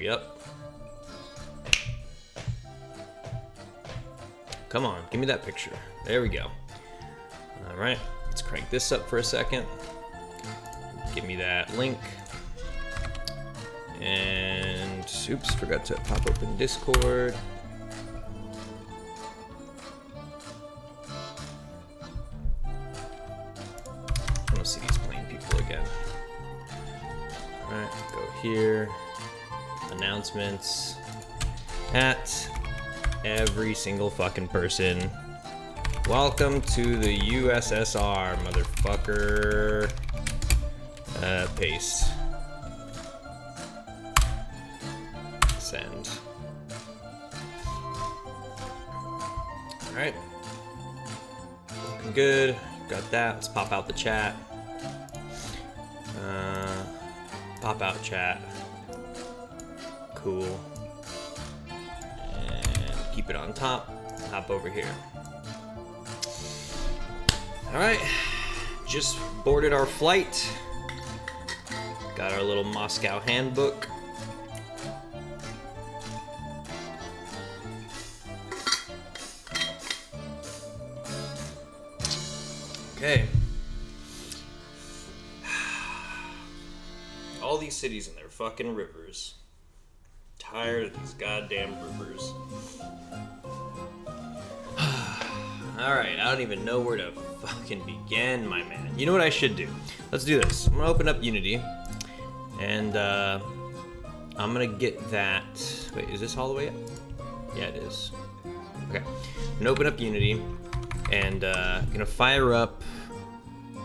Yep. Come on, give me that picture. There we go. All right, let's crank this up for a second. Give me that link. And oops, forgot to pop open Discord. I want to see these plain people again. All right, go here. Announcements. At every single fucking person. Welcome to the USSR, motherfucker. Paste. Send. Alright. Looking good. Got that. Let's pop out the chat. Pop out chat. Cool. And keep it on top. Hop over here. Alright. Just boarded our flight. Got our little Moscow handbook. Okay. All these cities and their fucking rivers. Tired of these goddamn rivers. Alright, I don't even know where to fucking begin, my man. You know what I should do? Let's do this. I'm gonna open up Unity. And I'm gonna get that. Wait, is this all the way up? Yeah, it is. Okay. I'm gonna open up Unity and gonna fire up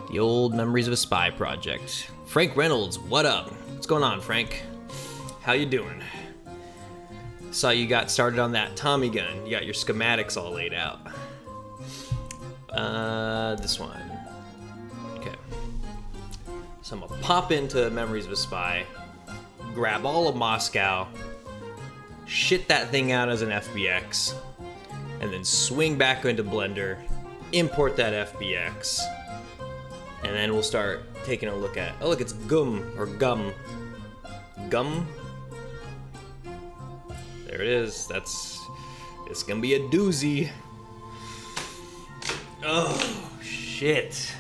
the old Memories of a Spy project. Frank Reynolds, what up? What's going on, Frank? How you doing? Saw you got started on that Tommy gun. You got your schematics all laid out. This one. Okay. So I'm gonna pop into Memories of a Spy, grab all of Moscow, shit that thing out as an FBX, and then swing back into Blender, import that FBX, and then we'll start taking a look at, oh look, it's Gum. There it is. It's gonna be a doozy. Oh, shit.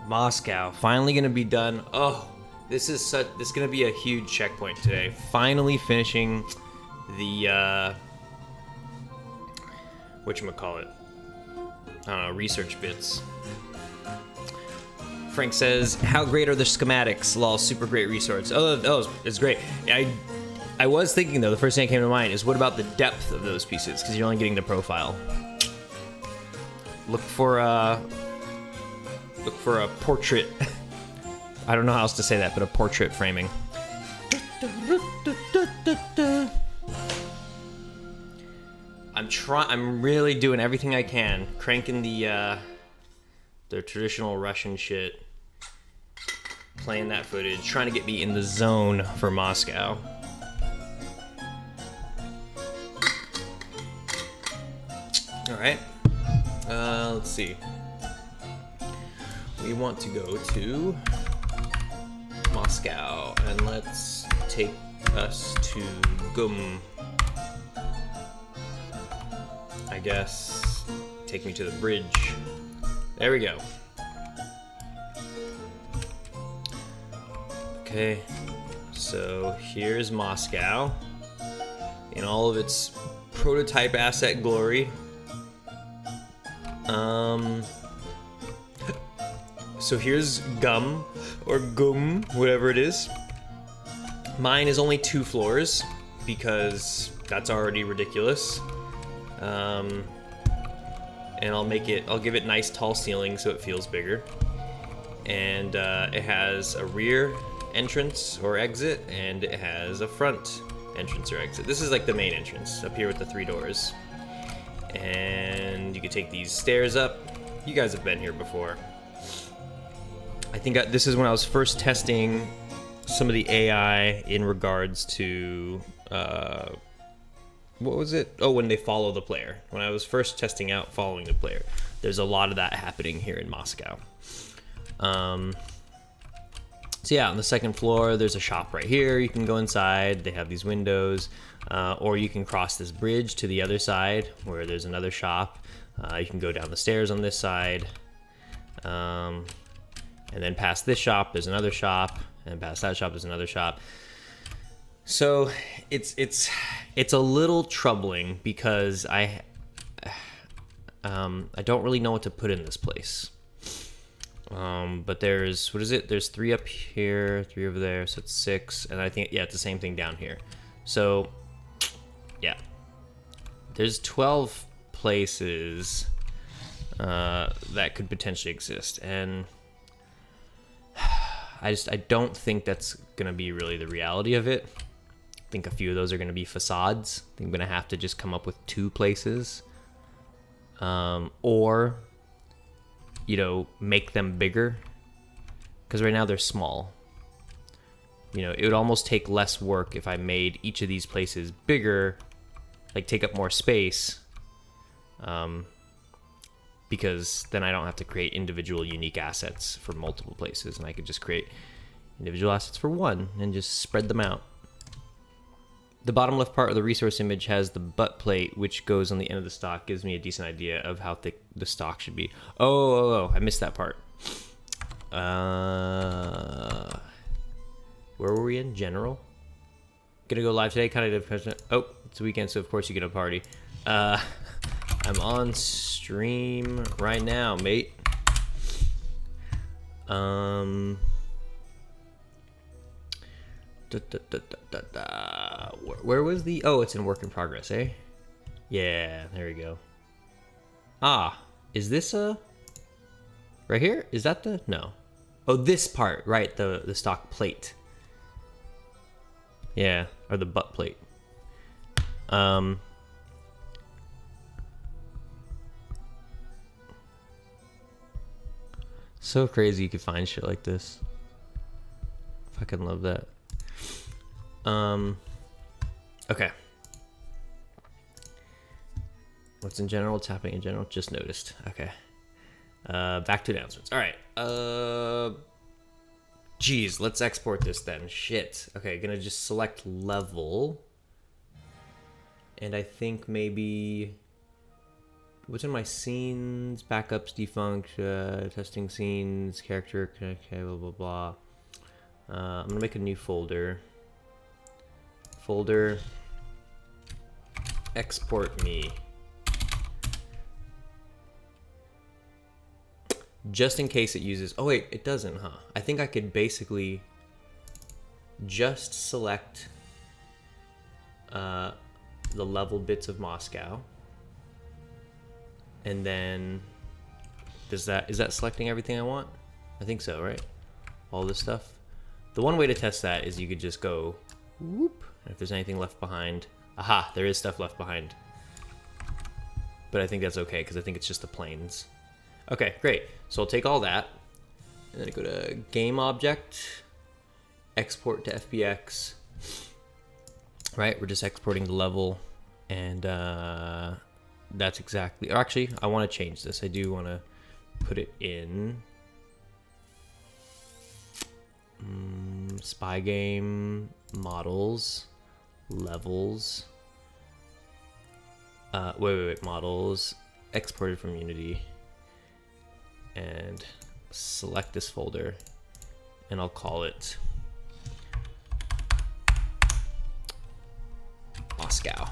Moscow, finally gonna be done. Oh, this is gonna be a huge checkpoint today. Finally finishing the, whatchamacallit? I don't know, research bits. Frank says, how great are the schematics? Lol, super great resource. Oh, it's great. I was thinking though, the first thing that came to mind is what about the depth of those pieces? Because you're only getting the profile. Look for a portrait. I don't know how else to say that, but a portrait framing. I'm really doing everything I can, cranking the traditional Russian shit, playing that footage, trying to get me in the zone for Moscow. All right. Let's see. We want to go to Moscow, and let's take us to Gum. I guess take me to the bridge. There we go. Okay, so here's Moscow in all of its prototype asset glory. So here's Gum, or Gum, whatever it is. Mine is only 2 floors, because that's already ridiculous. And I'll give it nice tall ceiling so it feels bigger. And it has a rear entrance or exit, and it has a front entrance or exit. This is like the main entrance, up here with the 3 doors. And you can take these stairs up. You guys have been here before. I think this is when I was first testing some of the AI in regards to, what was it? Oh, when they follow the player. When I was first testing out following the player. There's a lot of that happening here in Moscow. So yeah, on the second floor, there's a shop right here. You can go inside. They have these windows. Or you can cross this bridge to the other side where there's another shop. You can go down the stairs on this side. And then past this shop, there's another shop. And past that shop, there's another shop. So it's a little troubling because I don't really know what to put in this place. But there's, what is it? There's 3 up here, 3 over there, so it's 6. And I think, yeah, it's the same thing down here. So, yeah. There's 12 places that could potentially exist. And I don't think that's going to be really the reality of it. I think a few of those are going to be facades. I think I'm going to have to just come up with 2 places. Or, you know, make them bigger. Because right now they're small. You know, it would almost take less work if I made each of these places bigger, like take up more space. Because then I don't have to create individual unique assets for multiple places, and I could just create individual assets for one and just spread them out. The bottom left part of the resource image has the butt plate, which goes on the end of the stock. Gives me a decent idea of how thick the stock should be. Oh, I missed that part. Where were we in? General? Gonna go live today, kind of. Oh, it's a weekend, so of course you get a party. I'm on stream right now, mate. Where was the... Oh, it's in work in progress, eh? Yeah, there we go. Ah, is this a... Right here? Is that the... No. Oh, this part, right, the stock plate. Yeah, or the butt plate. So crazy you could find shit like this. Fucking love that. Okay. What's in general? What's happening in general? Just noticed. Okay. Back to announcements. All right. Geez, let's export this then. Shit. Okay, gonna just select level. And I think maybe... What's in my scenes? Backups, defunct, testing scenes, character, okay, blah, blah, blah. I'm gonna make a new folder. Folder. Export me. Just in case it uses... Oh, wait, it doesn't, huh? I think I could basically just select the level bits of Moscow. And then... is that selecting everything I want? I think so, right? All this stuff. The one way to test that is you could just go whoop. And if there's anything left behind... Aha, there is stuff left behind. But I think that's okay, because I think it's just the planes. Okay, great. So I'll take all that, and then I go to Game Object, Export to FBX. Right, we're just exporting the level, and that's exactly... Or actually, I want to change this. I do want to put it in... Spy game, models, levels... wait, models, exported from Unity, and select this folder, and I'll call it Moscow.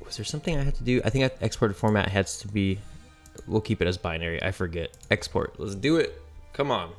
Was there something I had to do? I think exported format has to be... We'll keep it as binary. I forget. Export. Let's do it. Come on.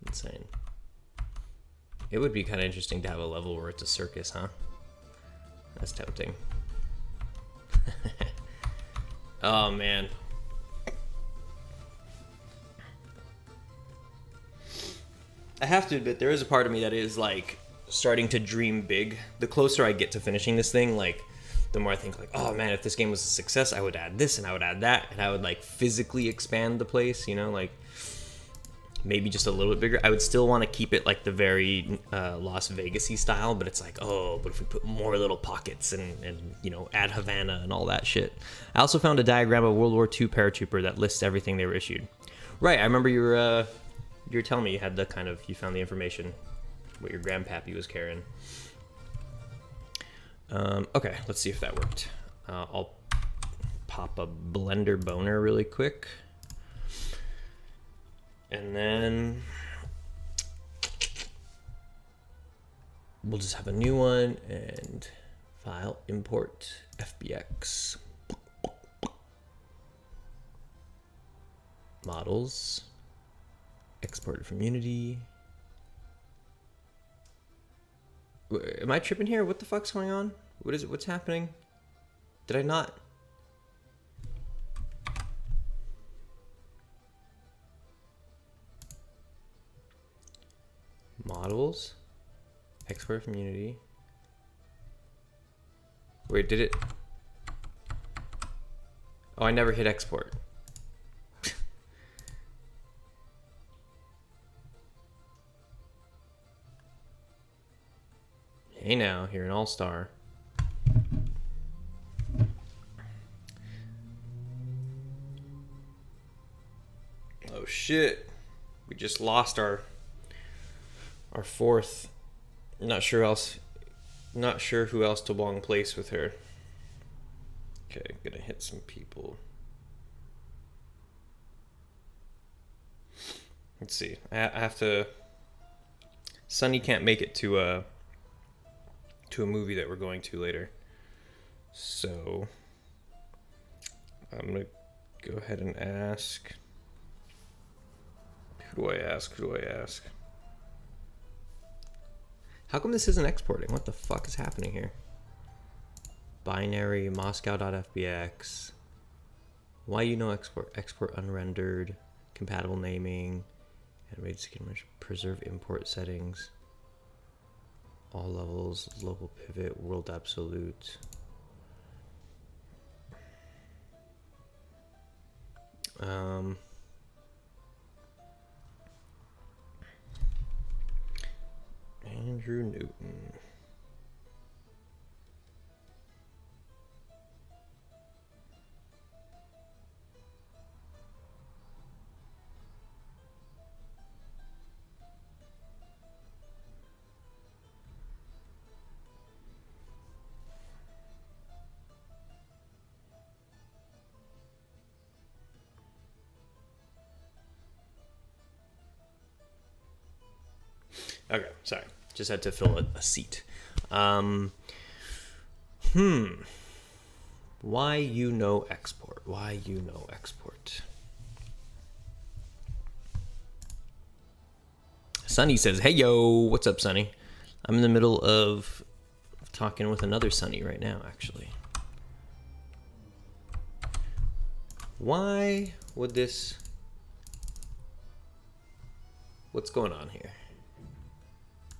Insane. It would be kind of interesting to have a level where it's a circus, huh? That's tempting. Oh man. I have to admit, there is a part of me that is like starting to dream big. The closer I get to finishing this thing, like the more I think like, oh man, if this game was a success, I would add this and I would add that, and I would like physically expand the place, you know, like maybe just a little bit bigger. I would still want to keep it like the very Las Vegas-y style, but it's like, oh, but if we put more little pockets and you know, add Havana and all that shit. I also found a diagram of World War II paratrooper that lists everything they were issued. Right, I remember you were telling me you had you found the information, what your grandpappy was carrying. Okay, let's see if that worked. I'll pop a Blender boner really quick. And then we'll just have a new one and file, import, FBX. Models, exported from Unity. Am I tripping here? What the fuck's going on? What is it? What's happening? Did I not? Models, export from Unity. Wait, did it? Oh, I never hit export. Hey now, you're an all-star. Oh shit. We just lost our fourth. Not sure who else to belong place with her. Okay, gonna hit some people. Let's see. I have to. Sunny can't make it to a movie that we're going to later, so I'm gonna go ahead and ask. Who do I ask? How come this isn't exporting? What the fuck is happening here? Binary Moscow.fbx. Why you know export unrendered, compatible naming, animated skin, preserve import settings, all levels, local pivot, world absolute. Andrew Newton. Okay, sorry. Just had to fill a seat. Why you know export? Why you know export? Sunny says, hey yo, what's up, Sunny? I'm in the middle of talking with another Sunny right now, actually. Why would this... What's going on here?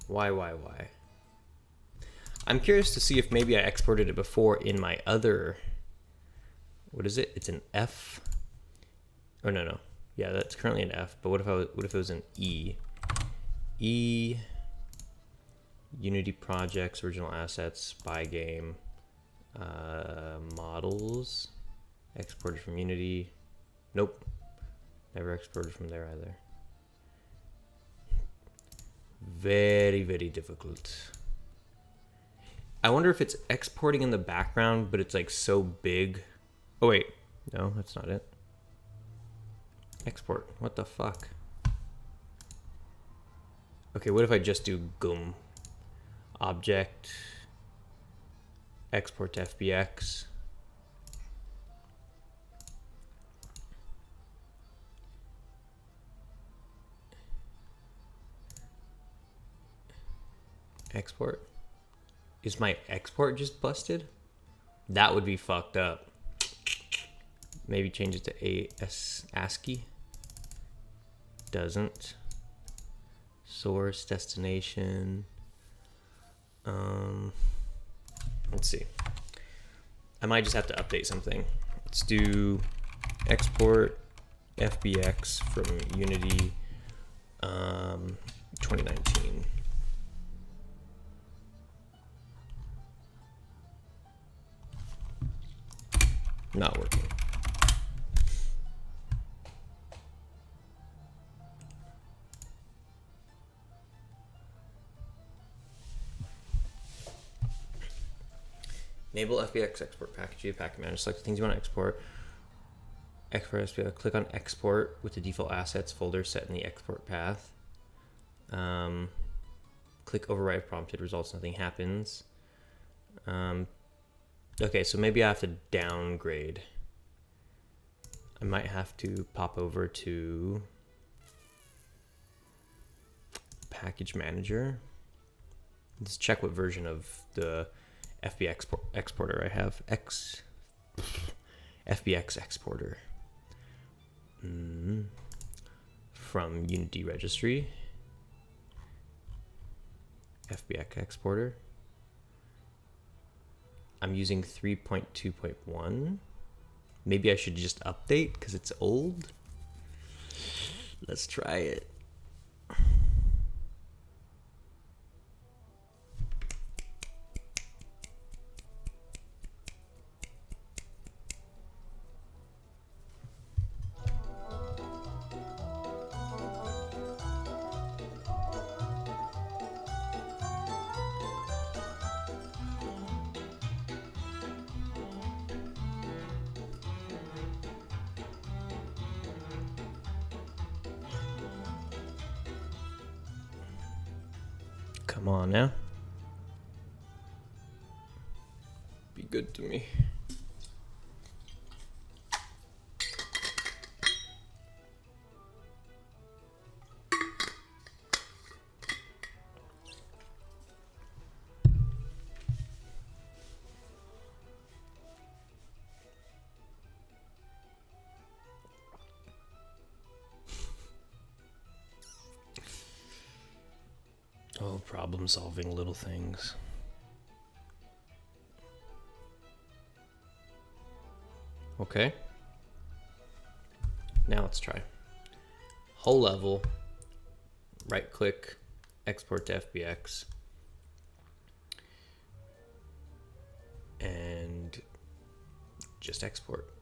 Why? I'm curious to see if maybe I exported it before in my other... What is it? It's an F? Oh, no. Yeah, that's currently an F, but what if it was an E? E... Unity projects, original assets, spy game, models, exported from Unity. Nope. Never exported from there either. Very, very difficult. I wonder if it's exporting in the background, but it's like so big. Oh wait, no, that's not it. Export, what the fuck? Okay, what if I just do GUM? Object, export to FBX. Export. Is my export just busted? That would be fucked up. Maybe change it to ASCII. Doesn't. Source, destination. Let's see. I might just have to update something. Let's do export FBX from Unity 2019. Not working. Enable FBX export package via packet manager. Select the things you want to export. Export SPL. Click on export with the default assets folder set in the export path. Click override prompted results. Nothing happens. Okay, so maybe I have to downgrade. I might have to pop over to package manager. Let's check what version of the FBX exporter I have. FBX exporter. From Unity registry. FBX exporter. I'm using 3.2.1. Maybe I should just update because it's old. Let's try it. Come on now. Be good to me. Oh, problem solving little things. Okay. Now let's try. Whole level, right click, export to FBX. And just export.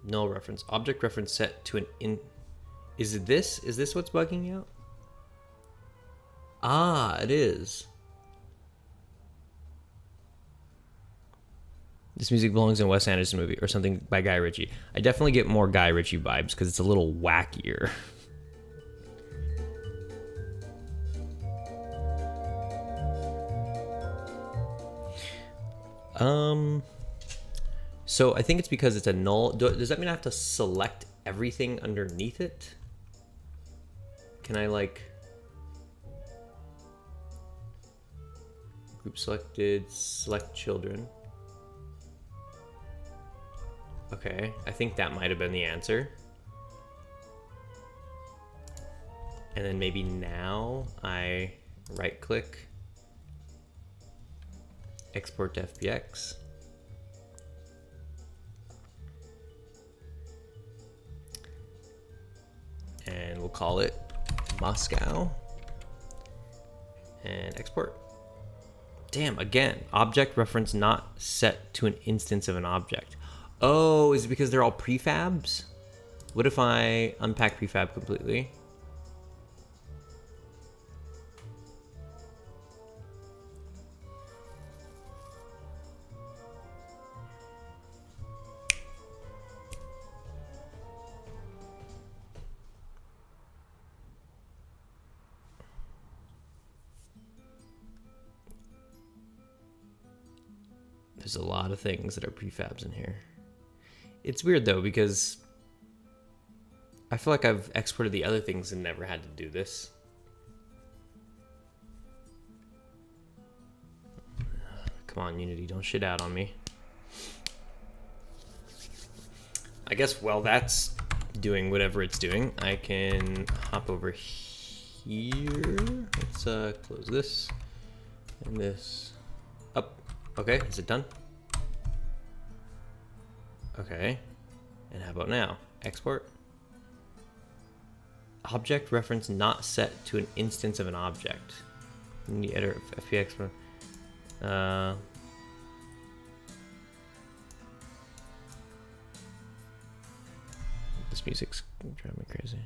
Null reference. Object reference set to an Is this what's bugging you out? Ah, it is. This music belongs in a Wes Anderson movie or something by Guy Ritchie. I definitely get more Guy Ritchie vibes because it's a little wackier. So I think it's because it's a null. Does that mean I have to select everything underneath it? Can I like group selected, select children? Okay, I think that might have been the answer. And then maybe now I right click, export to FBX. And we'll call it Moscow and export. Damn, again, object reference not set to an instance of an object. Oh, is it because they're all prefabs? What if I unpack prefab completely? There's a lot of things that are prefabs in here. It's weird though, because I feel like I've exported the other things and never had to do this. Come on, Unity, don't shit out on me. I guess while that's doing whatever it's doing, I can hop over here. Let's close this and this up. Okay, is it done? Okay, and how about now? Export. Object reference not set to an instance of an object. In the editor of FPX. This music's driving me crazy.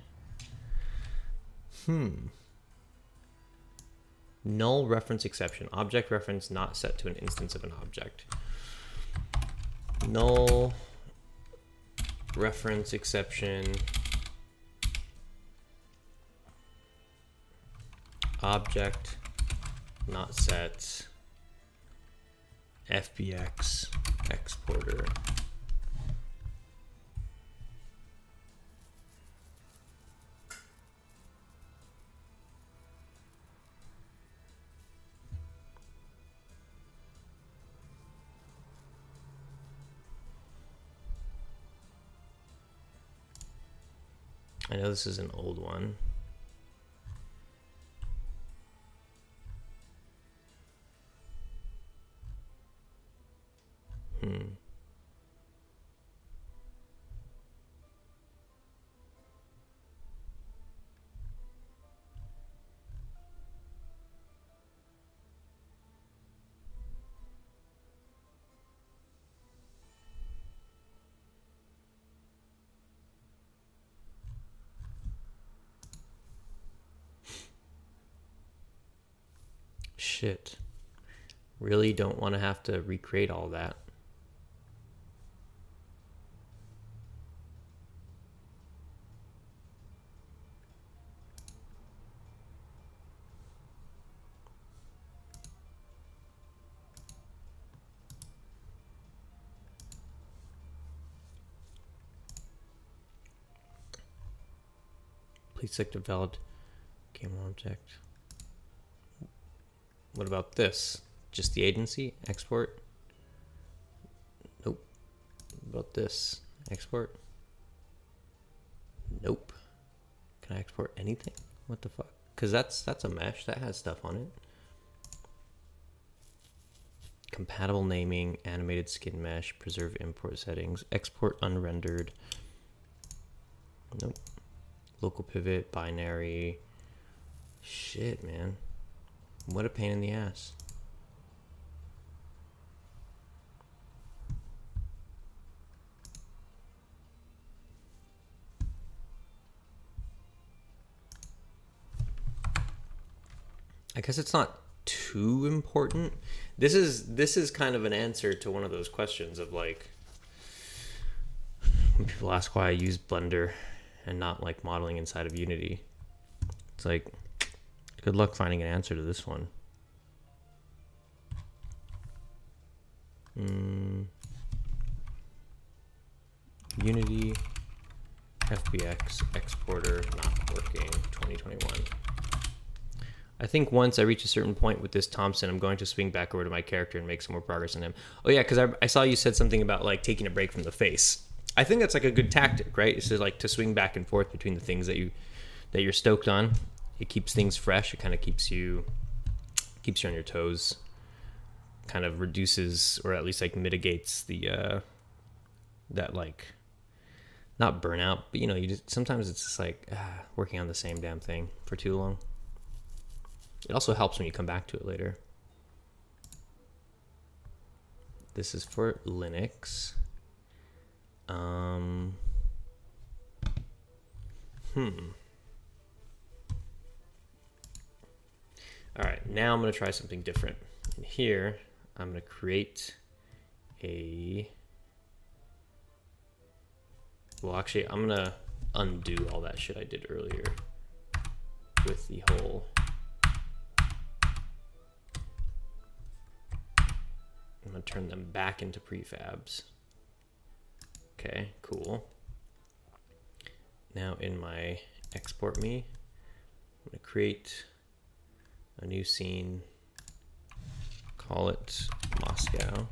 Null reference exception. Object reference not set to an instance of an object. Null reference exception. Object not set. FBX exporter. I know this is an old one. Shit. Really don't want to have to recreate all that. Please select a valid game object. What about this? Just the agency? Export? Nope. What about this? Export? Nope. Can I export anything? What the fuck? Because that's a mesh. That has stuff on it. Compatible naming, animated skin mesh, preserve import settings, export unrendered. Nope. Local pivot, binary. Shit, man. What a pain in the ass. I guess it's not too important. This is kind of an answer to one of those questions of like when people ask why I use Blender and not like modeling inside of Unity. It's like, good luck finding an answer to this one. Unity FBX exporter not working 2021. I think once I reach a certain point with this Thompson, I'm going to swing back over to my character and make some more progress on him. Oh yeah, because I saw you said something about like taking a break from the face. I think that's like a good tactic, right? It's just like to swing back and forth between the things that you're stoked on. It keeps things fresh. It kind of keeps you on your toes. Kind of reduces, or at least like mitigates the that like not burnout, but you know, you just sometimes it's just like working on the same damn thing for too long. It also helps when you come back to it later. This is for Linux. All right, now I'm going to try something different. And here, I'm going to create a... Well, actually, I'm going to undo all that shit I did earlier with the whole... I'm going to turn them back into prefabs. Okay, cool. Now in my export me, I'm going to create a new scene, call it Moscow.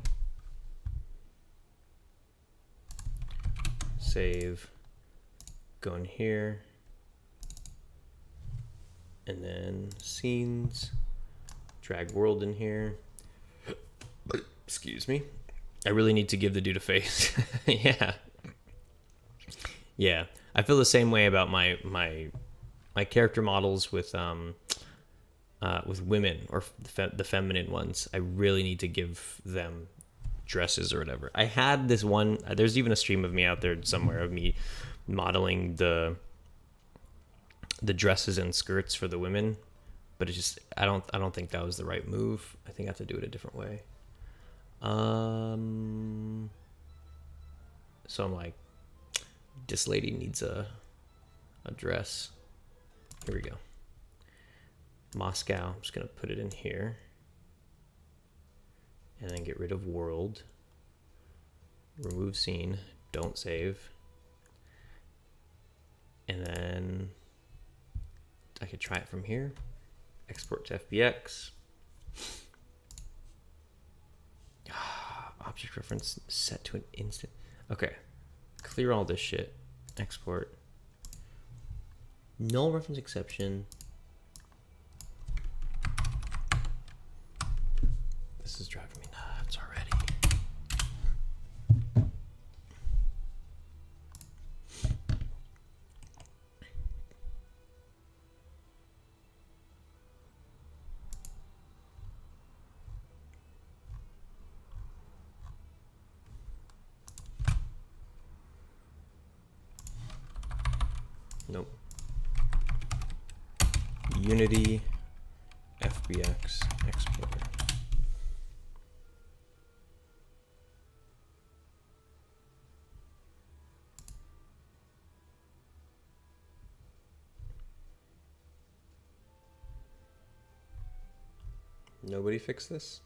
Save. Go in here. And then scenes. Drag world in here. Excuse me. I really need to give the dude a face. Yeah. Yeah. I feel the same way about my character models with women or the feminine ones. I really need to give them dresses or whatever. I had this one. There's even a stream of me out there somewhere of me modeling the dresses and skirts for the women, but it's just I don't think that was the right move. I think I have to do it a different way. So I'm like, this lady needs a dress. Here we go. Moscow. I'm just gonna put it in here, and then get rid of world. Remove scene. Don't save. And then I could try it from here. Export to FBX. Object reference set to an instant. Okay. Clear all this shit. Export. Null reference exception. This is driving me nuts already. Nope. Unity FBX exporter. Nobody fixed this?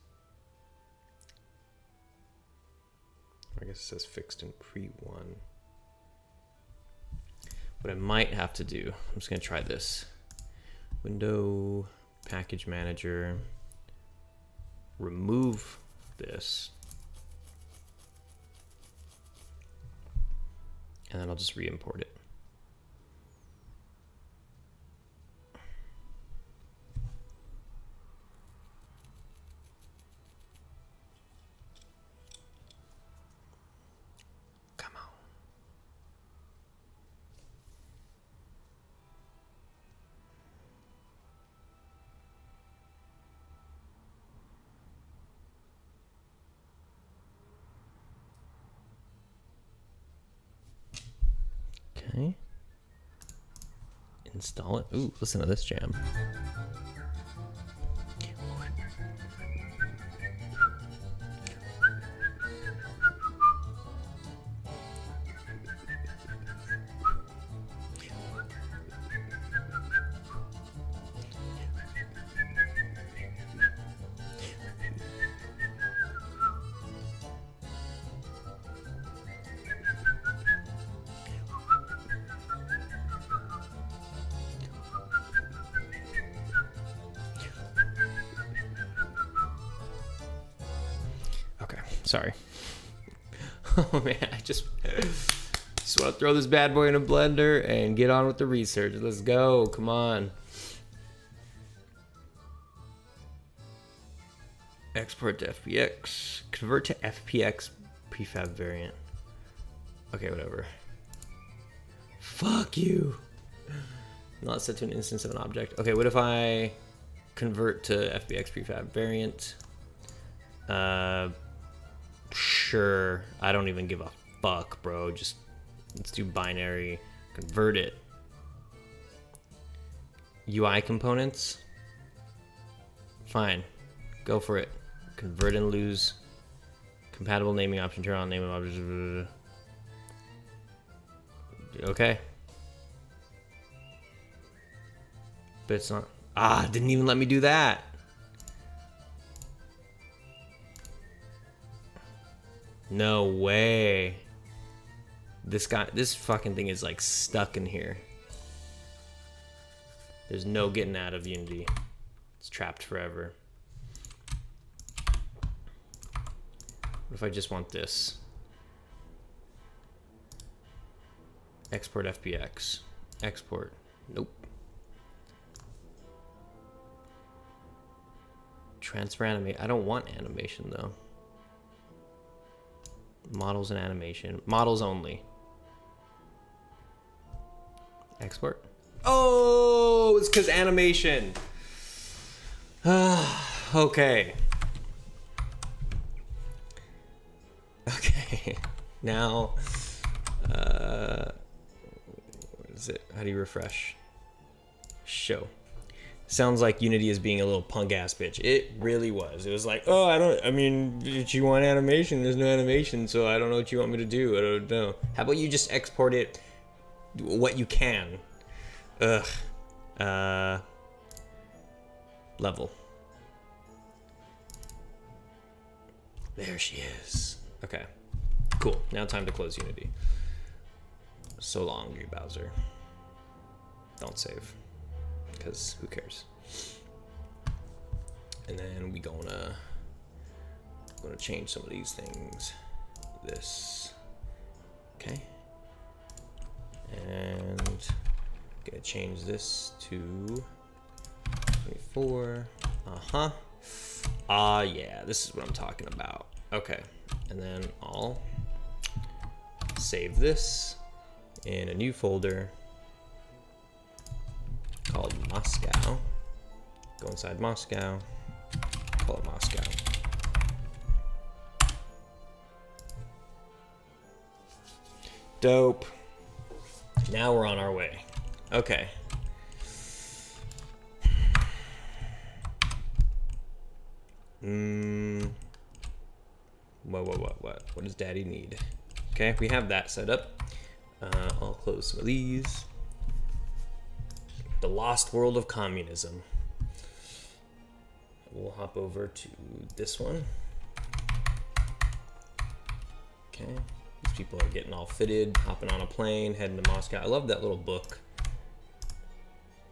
I guess it says fixed in pre-1. What I might have to do, I'm just gonna try this. Window, package manager, remove this. And then I'll just re-import it. Okay. Install it. Ooh, listen to this jam. Sorry. Oh man, I just want to throw this bad boy in a blender and get on with the research. Let's go. Come on. Export to FBX. Convert to FPX prefab variant. Okay, whatever. Fuck you. Not set to an instance of an object. Okay, what if I convert to FBX prefab variant? Sure. I don't even give a fuck, bro. Just let's do binary. Convert it. UI components. Fine. Go for it. Convert and lose. Compatible naming option. Turn on name of object. Okay. But it's not. Ah, it didn't even let me do that. No way. This fucking thing is like stuck in here. There's no getting out of Unity. It's trapped forever. What if I just want this? Export FBX. Export. Nope. Transfer animate. I don't want animation though. Models and animation. Models only. Export. Oh, it's because animation. Okay. Okay. Now, what is it? How do you refresh? Show. Sounds like Unity is being a little punk ass bitch. It really was. It was like, oh, I mean, if you want animation, there's no animation, so I don't know what you want me to do. I don't know. How about you just export it what you can? Ugh. Level. There she is. Okay. Cool. Now time to close Unity. So long, Bowser. Don't save. Because who cares? And then we gonna change some of these things. This. Okay. And gonna change this to 24. Yeah, this is what I'm talking about. Okay. And then I'll save this in a new folder called Moscow. Go inside Moscow, call it Moscow. Dope. Now we're on our way. Okay. What does daddy need? Okay, we have that set up. I'll close some of these. The Lost World of Communism. We'll hop over to this one. Okay, these people are getting all fitted, hopping on a plane, heading to Moscow. I love that little book.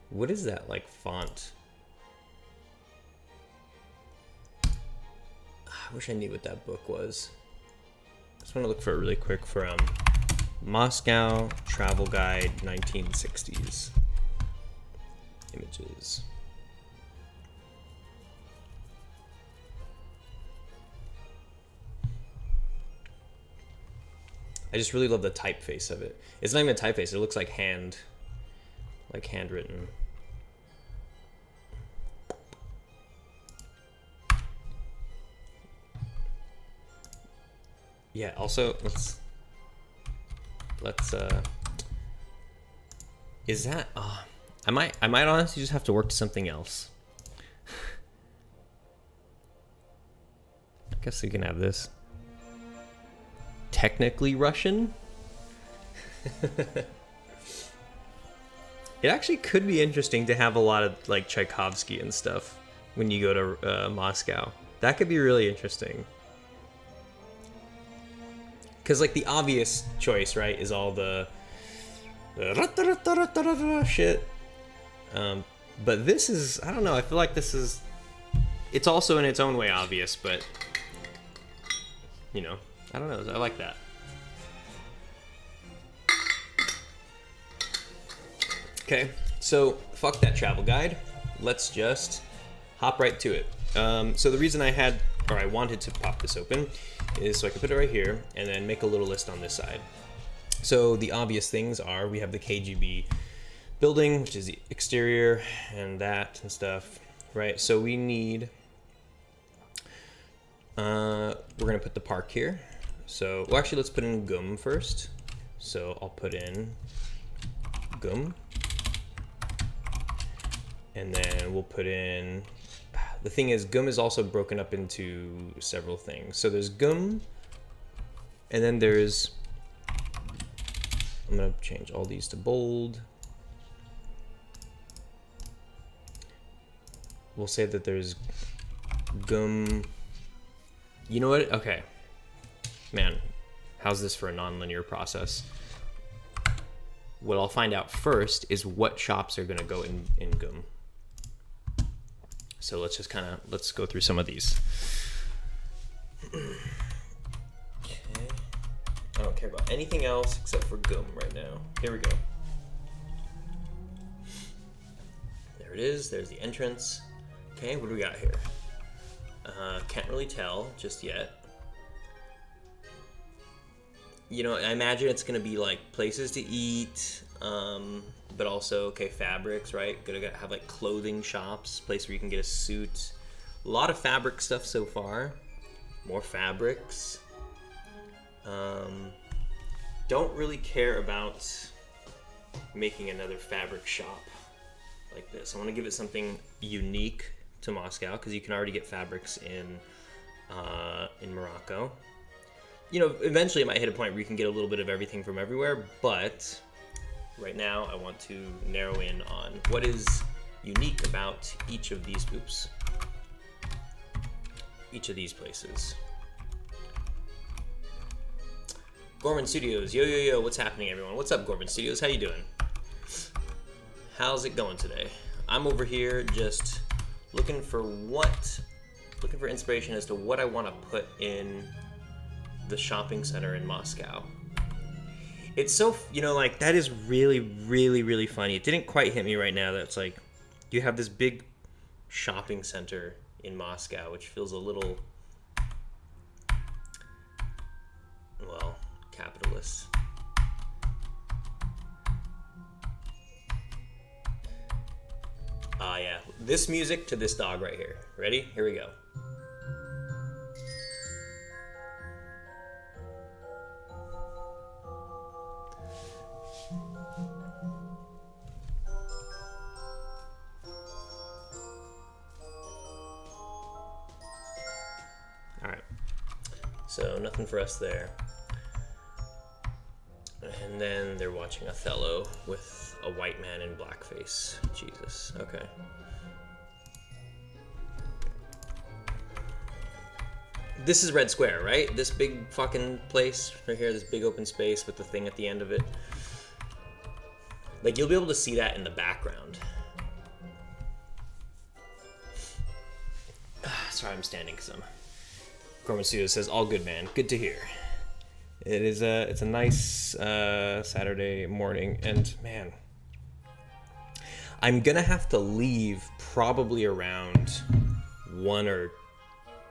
What is that, like, font? I wish I knew what that book was. I just want to look for it really quick for Moscow Travel Guide 1960s. Images. I just really love the typeface of it. It's not even a typeface, it looks like handwritten. Yeah, also let's is that I might honestly just have to work to something else. I guess we can have this. Technically Russian? It actually could be interesting to have a lot of like Tchaikovsky and stuff when you go to Moscow. That could be really interesting. Because like the obvious choice, right, is all the shit. But this is, I don't know, I feel like this is, it's also in its own way obvious, but, you know, I don't know, I like that. Okay, so fuck that travel guide. Let's just hop right to it. So the reason I wanted to pop this open is so I can put it right here and then make a little list on this side. So the obvious things are, we have the KGB building, which is the exterior and that and stuff, right? So we need, we're gonna put the park here. So, well, actually let's put in GUM first. So I'll put in GUM. And then we'll put in, the thing is, GUM is also broken up into several things. So there's GUM, and then there's, I'm gonna change all these to bold. We'll say that there's GUM, you know what, okay. Man, how's this for a non-linear process? What I'll find out first is what shops are gonna go in GUM. So let's just let's go through some of these. I don't care about anything else except for GUM right now. Here we go. There it is. There's the entrance. Okay, what do we got here? Can't really tell just yet. You know, I imagine it's gonna be like places to eat, but also, okay, fabrics, right? Gonna have like clothing shops, place where you can get a suit. A lot of fabric stuff so far. More fabrics. Don't really care about making another fabric shop like this. I want to give it something unique to Moscow because you can already get fabrics in Morocco. You know, eventually it might hit a point where you can get a little bit of everything from everywhere, but right now I want to narrow in on what is unique about each of these each of these places. Gorman Studios, yo, what's happening, everyone? What's up, Gorman Studios? How you doing? How's it going today? I'm over here just looking for inspiration as to what I want to put in the shopping center in Moscow. It's so, you know, like, that is really, really, really funny. It didn't quite hit me right now that it's like, you have this big shopping center in Moscow, which feels a little, well, capitalist. Yeah, this music to this dog right here. Ready? Here we go. Alright, so nothing for us there. And then they're watching Othello with a white man in blackface. Jesus, okay. This is Red Square, right? This big fucking place right here, this big open space with the thing at the end of it. Like, you'll be able to see that in the background. Sorry, I'm standing because I'm... Gorman Studio says, all good, man. Good to hear. It's a nice Saturday morning, and man, I'm gonna have to leave probably around 1 or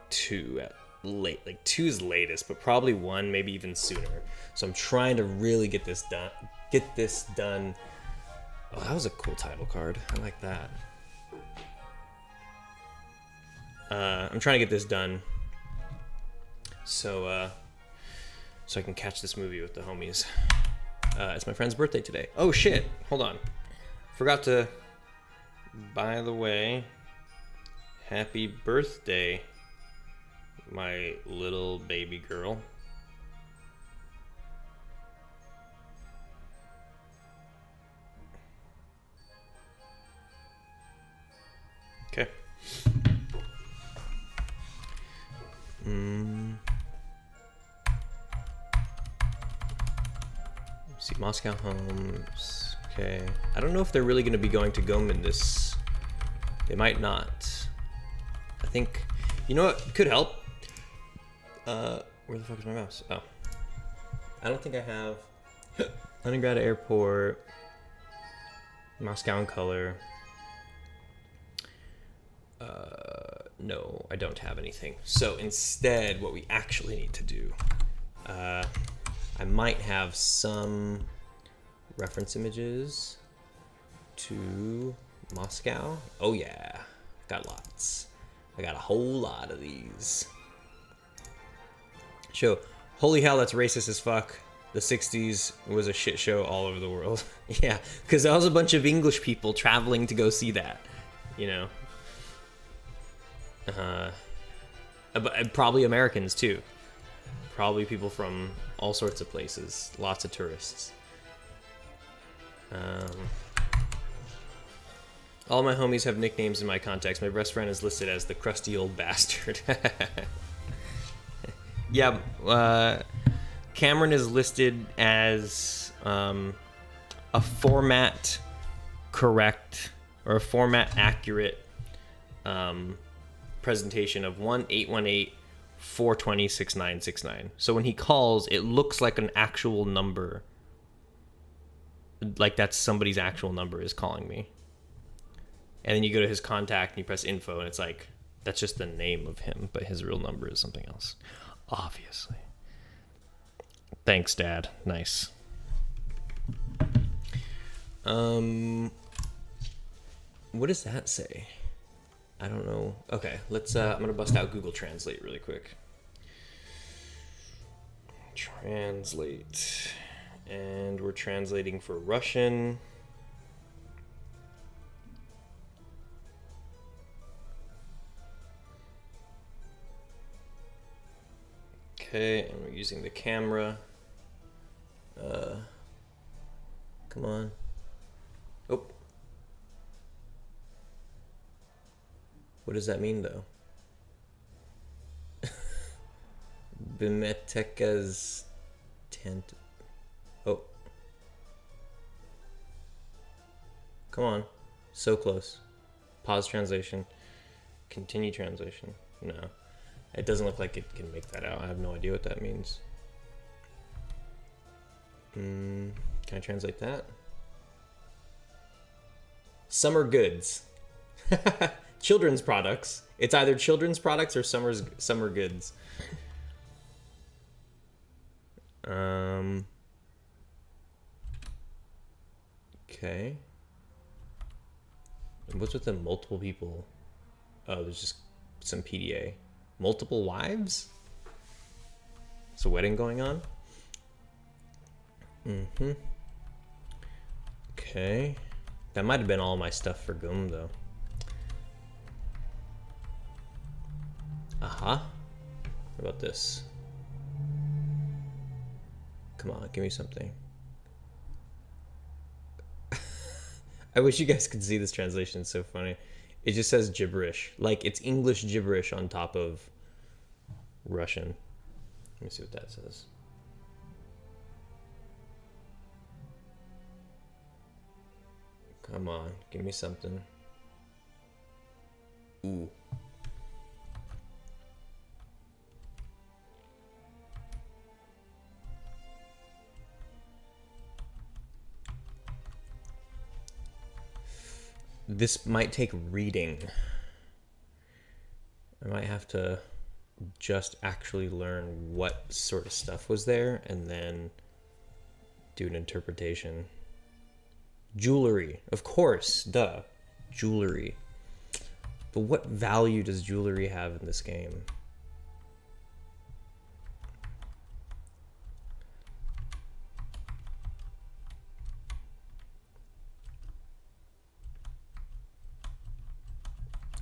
2 at late. Like 2 is latest, but probably 1, maybe even sooner. So I'm trying to really get this done. Oh, that was a cool title card. I like that. I'm trying to get this done so I can catch this movie with the homies. It's my friend's birthday today. Oh shit, hold on. Forgot to, by the way, happy birthday, my little baby girl. Okay. See, Moscow homes. Okay. I don't know if they're really going to be going to GUM in this. They might not. I think, you know what could help? Where the fuck is my mouse? Oh. I don't think I have Leningrad Airport, Moscow in color. No, I don't have anything. So instead, what we actually need to do, I might have some reference images to Moscow. Oh yeah, got lots. I got a whole lot of these. Show, holy hell, that's racist as fuck. The 60s was a shit show all over the world. Yeah, because that was a bunch of English people traveling to go see that, you know. But probably Americans too. Probably people from all sorts of places. Lots of tourists. All my homies have nicknames in my contacts. My best friend is listed as the crusty old bastard. Yeah, Cameron is listed as a format correct or a format accurate presentation of 1818 420-6969. So when he calls, it looks like an actual number. Like that's somebody's actual number is calling me. And then you go to his contact and you press info and it's like, that's just the name of him, but his real number is something else. Obviously. Thanks, Dad. Nice. What does that say? I don't know. Okay, let's I'm gonna bust out Google Translate really quick. Translate. And we're translating for Russian. Okay, and we're using the camera. Come on. Oh. What does that mean, though? Bimetekas tent. Oh. Come on. So close. Pause translation. Continue translation. No. It doesn't look like it can make that out. I have no idea what that means. Can I translate that? Summer goods. Children's products. It's either children's products or summer goods. Okay. What's with the multiple people? Oh, there's just some PDA. Multiple wives? Is a wedding going on? Okay. That might have been all my stuff for GUM, though. What about this? Come on, give me something. I wish you guys could see this translation. It's so funny. It just says gibberish. Like, it's English gibberish on top of Russian. Let me see what that says. Come on, give me something. Ooh. This might take reading. I might have to just actually learn what sort of stuff was there and then do an interpretation. Jewelry, of course, duh. Jewelry. But what value does jewelry have in this game?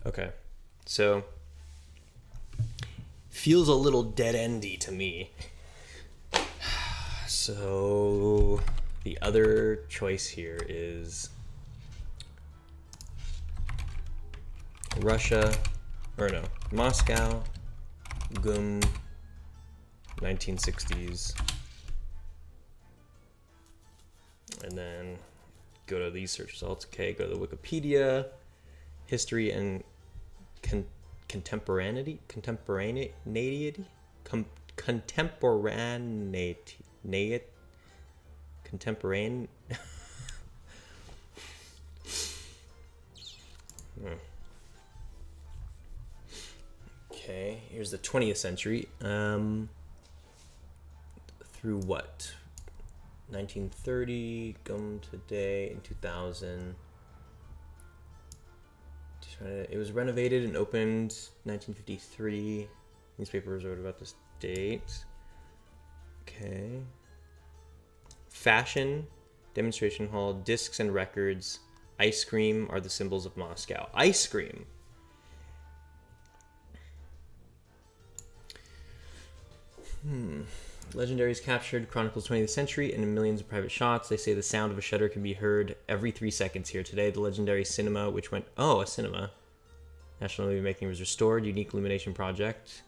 Okay, so feels a little dead-endy to me. So the other choice here is Russia, or no, Moscow, GUM, 1960s, and then go to these search results. Okay, go to the Wikipedia, history and contemporaneity, contemporaneity. Okay, here's the 20th century. Through what? 1930, GUM today, in 2000. It was renovated and opened 1953. Newspapers wrote about this date. Okay. Fashion, demonstration hall, discs and records, ice cream are the symbols of Moscow. Ice cream. Legendaries captured, chronicles 20th century, and in millions of private shots. They say the sound of a shutter can be heard every 3 seconds here. Today, the legendary cinema, which went... Oh, a cinema. National Movie Making was restored. Unique Illumination Project.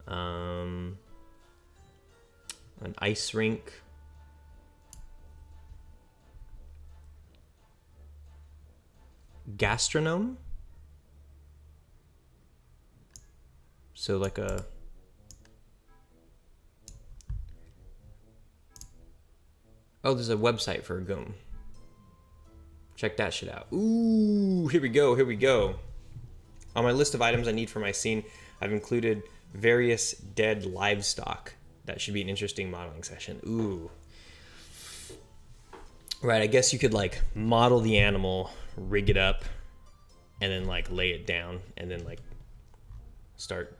An ice rink. Gastronome? So like a Oh, there's a website for a GUM. Check that shit out. Ooh, here we go, here we go. On my list of items I need for my scene, I've included various dead livestock. That should be an interesting modeling session. Ooh. Right, I guess you could like model the animal, rig it up, and then like lay it down, and then like start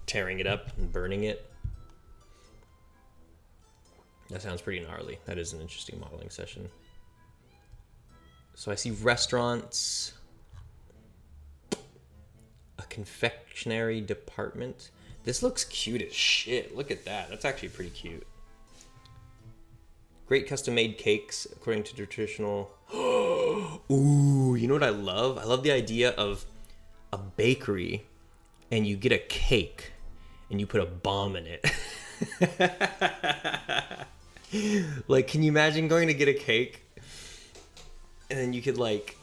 tearing it up and burning it. That sounds pretty gnarly. That is an interesting modeling session. So I see restaurants, a confectionery department. This looks cute as shit. Look at that. That's actually pretty cute. Great custom-made cakes according to traditional. Ooh, you know what I love? I love the idea of a bakery and you get a cake and you put a bomb in it. Like, can you imagine going to get a cake and then you could like,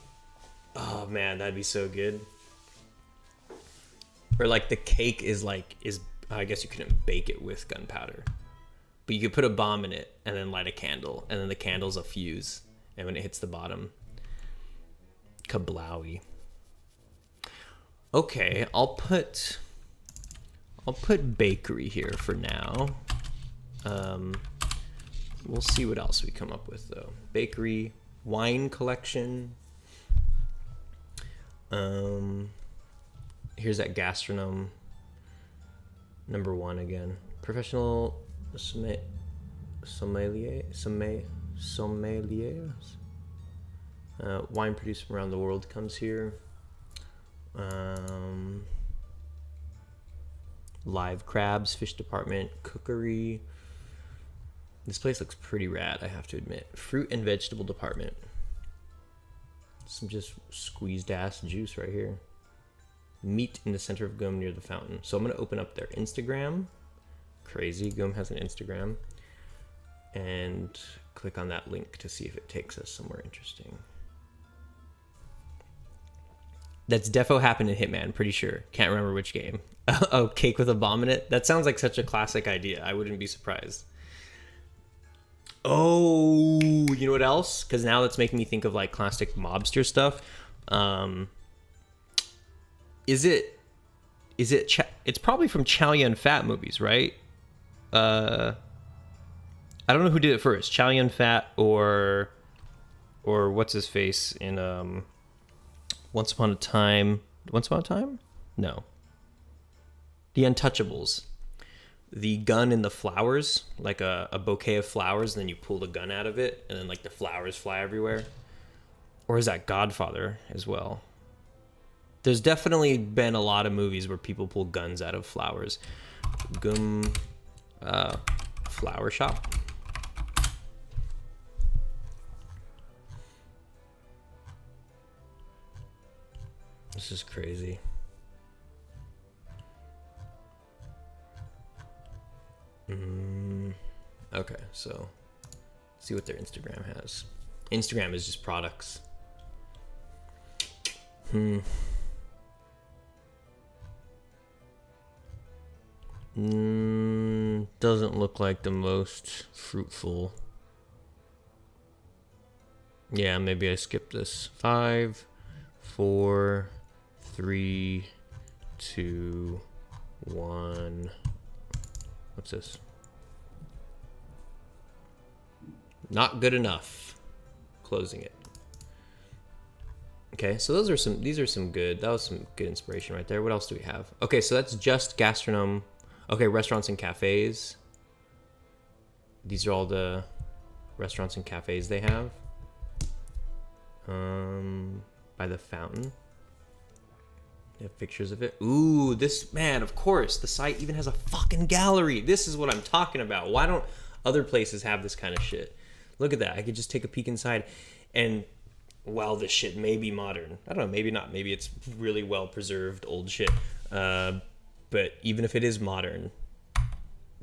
oh man, that'd be so good. Or like the cake is I guess you couldn't bake it with gunpowder, but you could put a bomb in it and then light a candle, and then the candle's a fuse, and when it hits the bottom, kablowy. Okay, I'll put bakery here for now. We'll see what else we come up with though. Bakery, wine collection. Here's that gastronome. Number 1 again. Professional sommeliers. Wine produced from around the world comes here. Live crabs, fish department, cookery. This place looks pretty rad, I have to admit. Fruit and vegetable department. Some just squeezed ass juice right here. Meat in the center of GUM near the fountain. So I'm gonna open up their Instagram. Crazy, GUM has an Instagram. And click on that link to see if it takes us somewhere interesting. That's defo happened in Hitman, pretty sure. Can't remember which game. Oh, cake with a bomb in it? That sounds like such a classic idea. I wouldn't be surprised. Oh, you know what else? Because now that's making me think of like classic mobster stuff. It's probably from Chow Yun-Fat movies, right? I don't know who did it first, Chow Yun-Fat or what's his face in Once Upon a Time? No. The Untouchables. The gun and the flowers, like a bouquet of flowers, and then you pull the gun out of it, and then like the flowers fly everywhere. Or is that Godfather as well? There's definitely been a lot of movies where people pull guns out of flowers. GUM flower shop. This is crazy. Okay, so let's see what their Instagram has. Instagram is just products. Doesn't look like the most fruitful. Yeah, maybe I skipped this. 5, 4, 3, 2, 1. What's this? Not good enough. Closing it. Okay, so these are some good. That was some good inspiration right there. What else do we have? Okay, so that's just gastronome. Okay, restaurants and cafes. These are all the restaurants and cafes they have. By the fountain. They have pictures of it. Ooh, this, man, of course. The site even has a fucking gallery. This is what I'm talking about. Why don't other places have this kind of shit? Look at that. I could just take a peek inside, and while this shit may be modern, I don't know, maybe not. Maybe it's really well preserved old shit. But even if it is modern,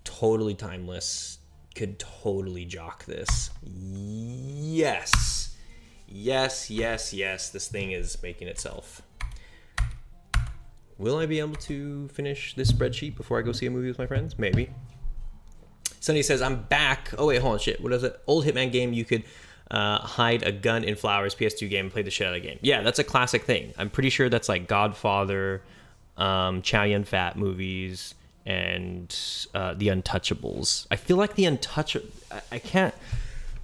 totally timeless, could totally jock this. Yes. Yes, yes, yes. This thing is making itself. Will I be able to finish this spreadsheet before I go see a movie with my friends? Maybe. Sonny says, I'm back. Oh, wait, hold on, shit. What is it? Old Hitman game, you could hide a gun in flowers, PS2 game, and play the shit out of the game. Yeah, that's a classic thing. I'm pretty sure that's like Godfather, Chow Yun-Fat movies, and The Untouchables. I feel like The Untouchables...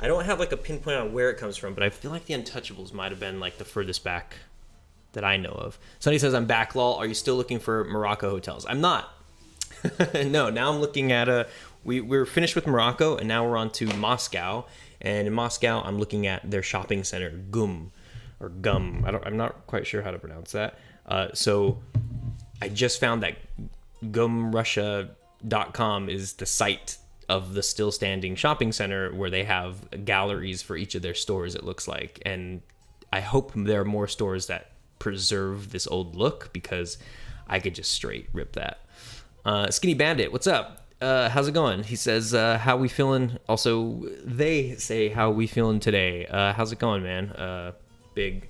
I don't have like a pinpoint on where it comes from, but I feel like The Untouchables might have been like the furthest back that I know of. Sonny says, I'm back, lol. Are you still looking for Morocco hotels? I'm not. No, now I'm looking at we're finished with Morocco, and now we're on to Moscow. And in Moscow, I'm looking at their shopping center, GUM, or GUM. I'm not quite sure how to pronounce that. So I just found that gumrussia.com is the site of the still standing shopping center where they have galleries for each of their stores, it looks like. And I hope there are more stores that preserve this old look, because I could just straight rip that. Skinny Bandit, what's up? How's it going? He says, how we feeling? Also, they say, how we feeling today? How's it going, man? Big.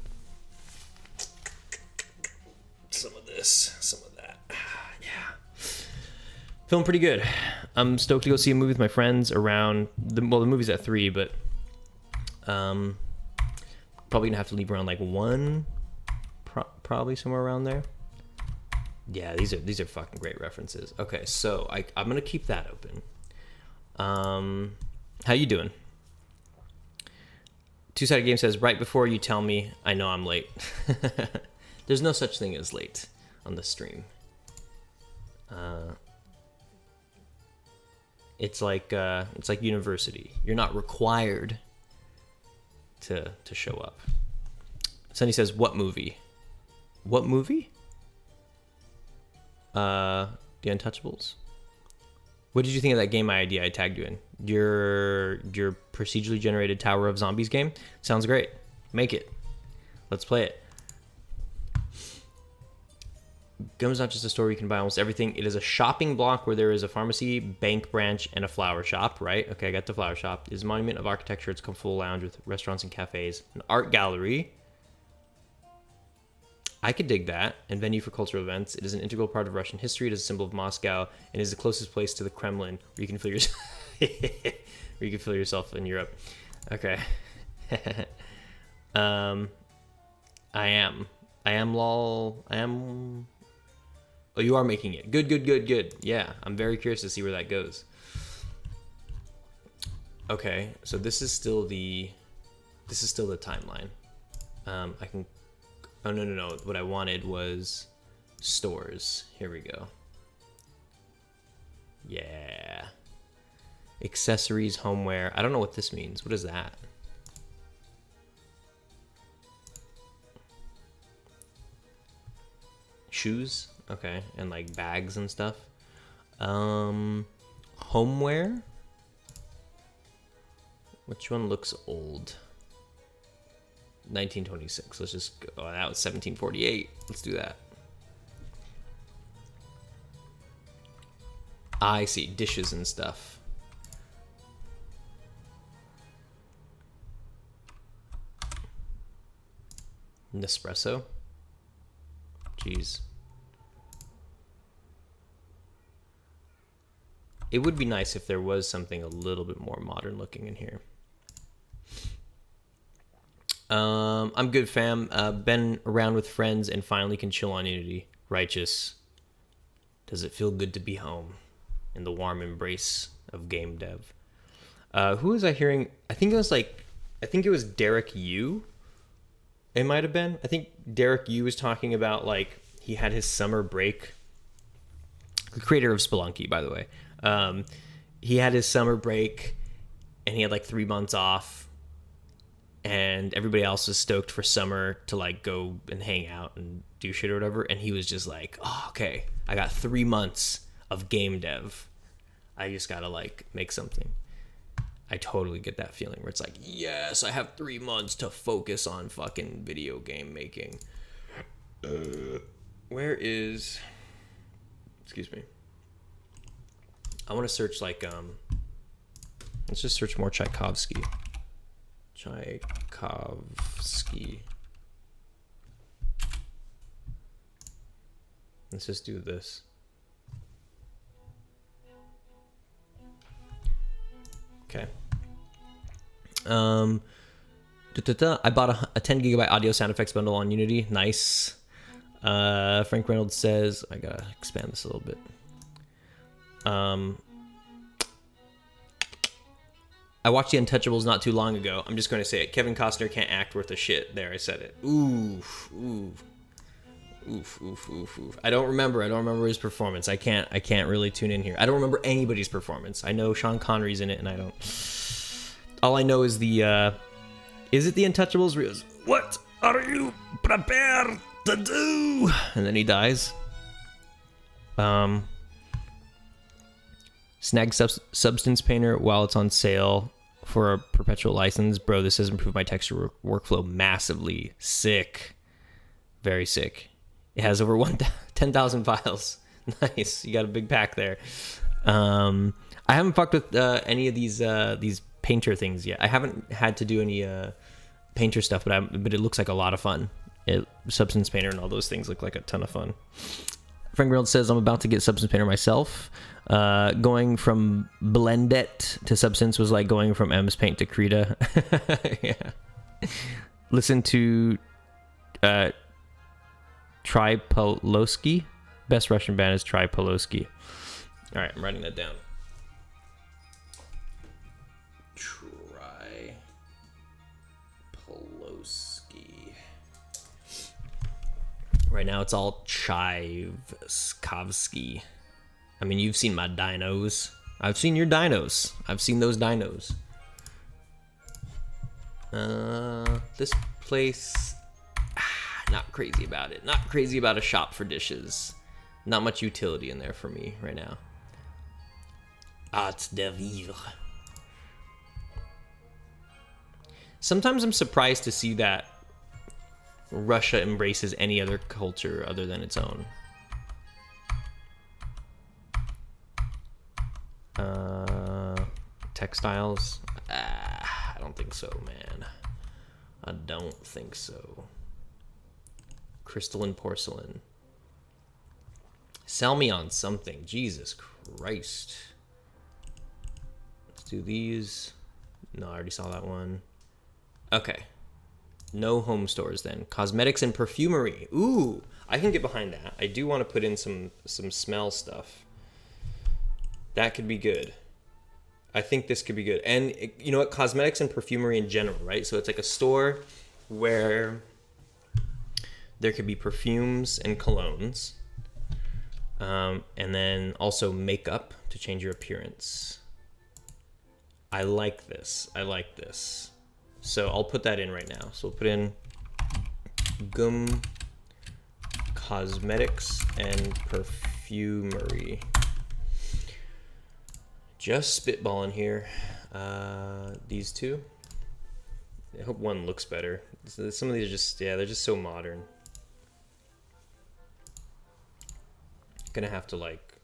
Some of this, some of that. Yeah. Feeling pretty good. I'm stoked to go see a movie with my friends around, the movie's at 3, but probably gonna have to leave around like 1, probably somewhere around there. Yeah, these are fucking great references. Okay, so I'm gonna keep that open. How you doing? Two-Sided Game says, right before you tell me, I know I'm late. There's no such thing as late on the stream. It's like university. You're not required to show up. Sunny says, what movie? What movie? The Untouchables. What did you think of that game idea I tagged you in? Your procedurally generated Tower of Zombies game? Sounds great. Make it. Let's play it. GUM is not just a store where you can buy almost everything. It is a shopping block where there is a pharmacy, bank branch, and a flower shop, right? Okay, I got the flower shop. It is a monument of architecture. It's a full lounge with restaurants and cafes. An art gallery. I could dig that. And venue for cultural events. It is an integral part of Russian history. It is a symbol of Moscow and is the closest place to the Kremlin where you can feel yourself where you can feel yourself in Europe. Okay. I am lol. Oh, you are making it. Good. Yeah, I'm very curious to see where that goes. Okay, so this is still the timeline. I can. Oh no. What I wanted was stores. Here we go. Yeah. Accessories, homeware. I don't know what this means. What is that? Shoes. Okay, and like bags and stuff. Homeware. Which one looks old? 1926. Let's just go. Oh, that was 1748. Let's do that. I see. Dishes and stuff. Nespresso. Jeez. It would be nice if there was something a little bit more modern looking in here. I'm good, fam. Been around with friends and finally can chill on Unity. Righteous. Does it feel good to be home in the warm embrace of game dev? Who was I hearing? I think it was Derek Yu. It might have been. I think Derek Yu was talking about like he had his summer break. The creator of Spelunky, by the way. He had his summer break and he had like 3 months off, and everybody else was stoked for summer to like go and hang out and do shit or whatever. And he was just like, oh, okay, I got 3 months of game dev. I just gotta like make something. I totally get that feeling where it's like, yes, I have 3 months to focus on fucking video game making. Where is, excuse me. I want to search like, let's just search more Tchaikovsky. Let's just do this. Okay. I bought a 10 gigabyte audio sound effects bundle on Unity. Nice. Frank Reynolds says, I gotta expand this a little bit. I watched The Untouchables not too long ago. I'm just going to say it. Kevin Costner can't act worth a shit. There, I said it. Oof, oof, oof, oof, oof, oof. I don't remember his performance. I can't really tune in here. I don't remember anybody's performance. I know Sean Connery's in it, and I don't. All I know is the. Is it The Untouchables? Where he goes, "What are you prepared to do?" And then he dies. Snag Substance Painter while it's on sale for a perpetual license. Bro, this has improved my texture workflow massively. Sick. Very sick. It has over 10,000 files. Nice. You got a big pack there. I haven't fucked with any of these painter things yet. I haven't had to do any painter stuff, but it looks like a lot of fun. Substance Painter and all those things look like a ton of fun. Frank Reynolds says, I'm about to get Substance Painter myself. Going from Blendette to Substance was like going from M's Paint to Krita. Yeah. Listen to Tripolowski. Best Russian band is Tripolowski. All right, I'm writing that down. Right now, it's all Chivskovsky. I mean, you've seen my dinos. I've seen your dinos. I've seen those dinos. This place, not crazy about it. Not crazy about a shop for dishes. Not much utility in there for me right now. Arts de vivre. Sometimes I'm surprised to see that Russia embraces any other culture other than its own. Textiles? I don't think so, man. I don't think so. Crystalline porcelain. Sell me on something. Jesus Christ. Let's do these. No, I already saw that one. Okay. No home stores then. Cosmetics and perfumery. Ooh, I can get behind that. I do want to put in some smell stuff. That could be good. I think this could be good. And you know what? Cosmetics and perfumery in general, right? So it's like a store where there could be perfumes and colognes. And then also makeup to change your appearance. I like this. I like this. So I'll put that in right now. So we'll put in gum, cosmetics, and perfumery. Just spitballing here. These two. I hope one looks better. Some of these are just, yeah, they're just so modern. Gonna have to like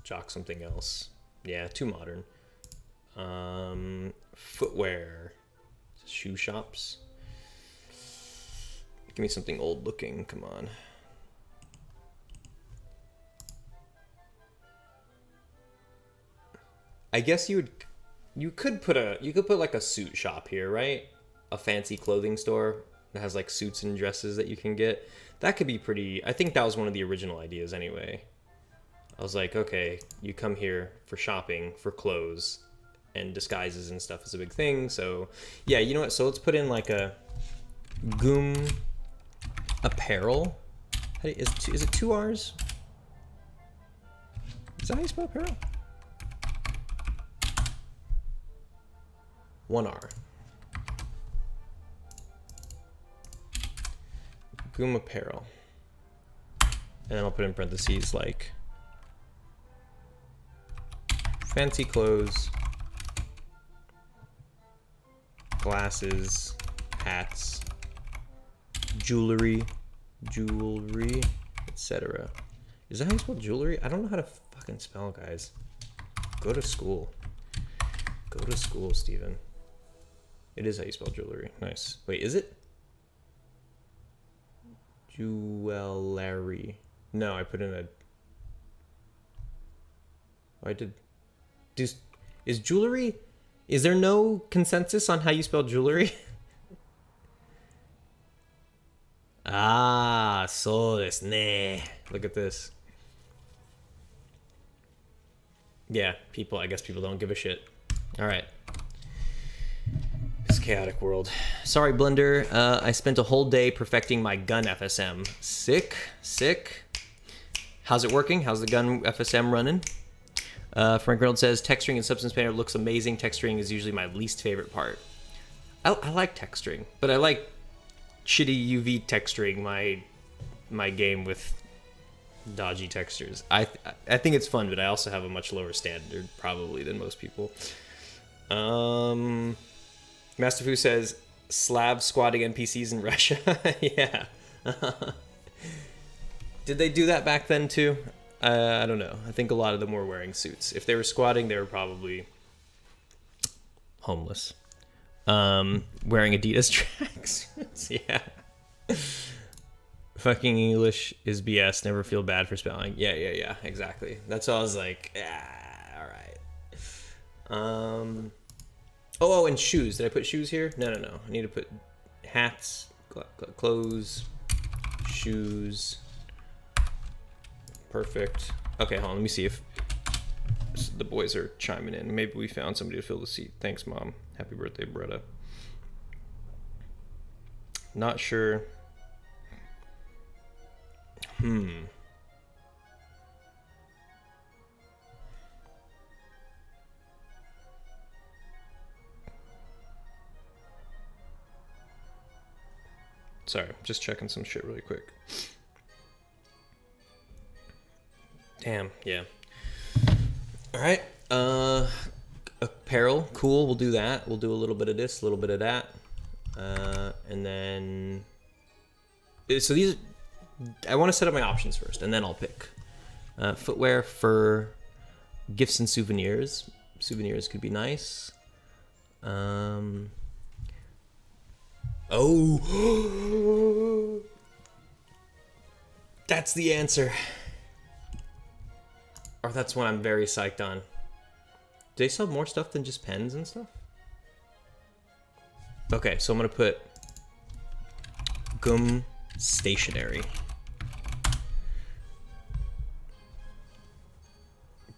jock something else. Yeah, too modern. Footwear. Shoe shops. Give me something old looking. Come on. I guess you could put like a suit shop here, right? A fancy clothing store that has like suits and dresses that you can get. That could be pretty. I think that was one of the original ideas anyway. I was like, okay, you come here for shopping, for clothes, and disguises and stuff is a big thing. So yeah, you know what? So let's put in like a Goom apparel. Is it 2 R's? Is that how you spell apparel? 1 R. Goom apparel. And then I'll put in parentheses like fancy clothes, glasses, hats, jewelry, etc. Is that how you spell jewelry? I don't know how to fucking spell, guys. Go to school. Go to school, Steven. It is how you spell jewelry. Nice. Wait, is it? Jewelry. No, I put in a... I did... Is jewelry... Is there no consensus on how you spell jewelry? Ah, so desu ne. Look at this. Yeah, I guess people don't give a shit. All right. This chaotic world. Sorry, Blender. I spent a whole day perfecting my gun FSM. Sick. How's it working? How's the gun FSM running? Frank Reynolds says, texturing in Substance Painter looks amazing. Texturing is usually my least favorite part. I like texturing, but I like shitty UV texturing my game with dodgy textures. I think it's fun, but I also have a much lower standard probably than most people. Master Fu says, Slav squatting NPCs in Russia. Yeah. Did they do that back then too? I don't know. I think a lot of them were wearing suits. If they were squatting, they were probably homeless. Wearing Adidas tracksuits. Yeah. Fucking English is BS. Never feel bad for spelling. Yeah. Exactly. That's all I was like, all right. Oh, and shoes. Did I put shoes here? No. I need to put hats, clothes, shoes. Perfect. Okay, hold on. Let me see if the boys are chiming in. Maybe we found somebody to fill the seat. Thanks, Mom. Happy birthday, Bretta. Not sure. Sorry, just checking some shit really quick. Damn, yeah. All right. Apparel, cool. We'll do that. We'll do a little bit of this, a little bit of that. And then... So these... I want to set up my options first, and then I'll pick. Footwear, fur, gifts and souvenirs. Souvenirs could be nice. Oh! That's the answer. Or that's one I'm very psyched on. Do they sell more stuff than just pens and stuff? Okay, so I'm gonna put gum stationery.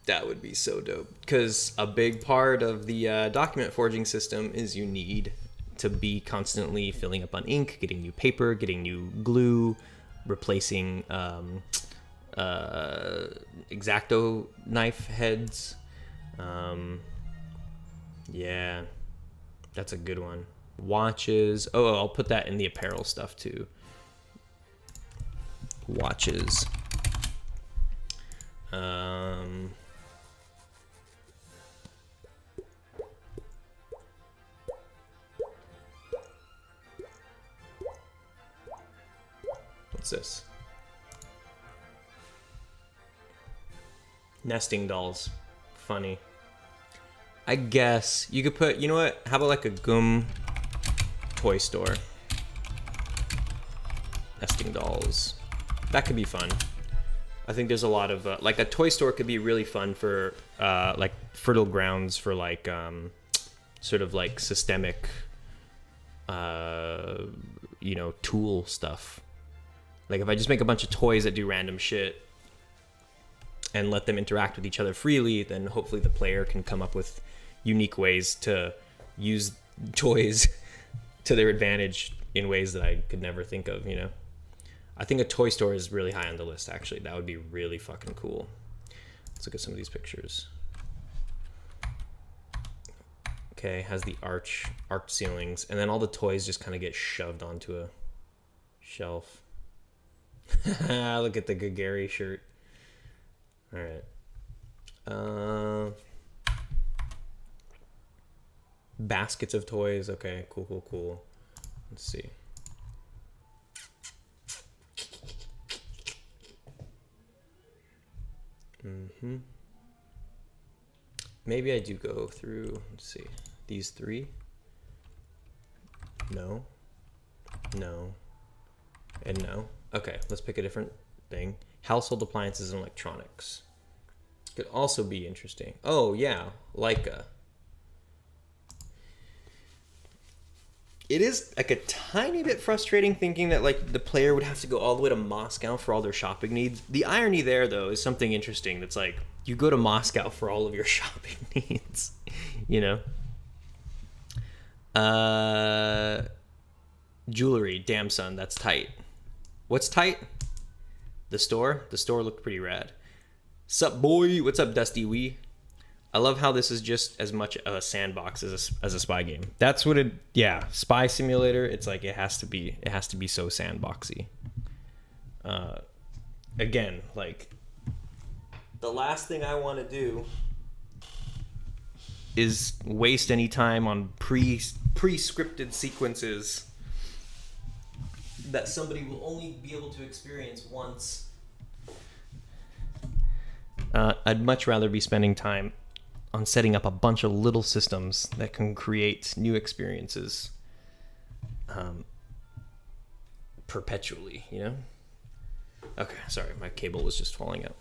That would be so dope. Because a big part of the document forging system is you need to be constantly filling up on ink, getting new paper, getting new glue, replacing X-Acto knife heads. Yeah, that's a good one. Watches. Oh, I'll put that in the apparel stuff too. Watches. What's this? Nesting dolls. Funny. I guess you could put, you know what? How about like a gum toy store? Nesting dolls. That could be fun. I think there's a lot of, like a toy store could be really fun for like fertile grounds for like sort of like systemic, you know, tool stuff. Like if I just make a bunch of toys that do random shit and let them interact with each other freely, then hopefully the player can come up with unique ways to use toys to their advantage in ways that I could never think of, you know? I think a toy store is really high on the list, actually. That would be really fucking cool. Let's look at some of these pictures. Okay, has the arched ceilings, and then all the toys just kind of get shoved onto a shelf. Look at the Gagari shirt. All right. Baskets of toys. Okay, cool. Let's see. Maybe I do go through, let's see, these three. No, and no. Okay, let's pick a different thing. Household appliances and electronics. Could also be interesting. Oh yeah, Leica. It is like a tiny bit frustrating thinking that like the player would have to go all the way to Moscow for all their shopping needs. The irony there, though, is something interesting. That's like you go to Moscow for all of your shopping needs, you know. Jewelry, damn son, that's tight. What's tight? The store. The store looked pretty rad. Sup, boy? What's up, Dusty Wee? I love how this is just as much a sandbox as a spy game. That's what it. Yeah, spy simulator. It's like it has to be. It has to be so sandboxy. Again, like the last thing I want to do is waste any time on pre-scripted sequences that somebody will only be able to experience once. I'd much rather be spending time on setting up a bunch of little systems that can create new experiences perpetually, you know? Okay, sorry, my cable was just falling out.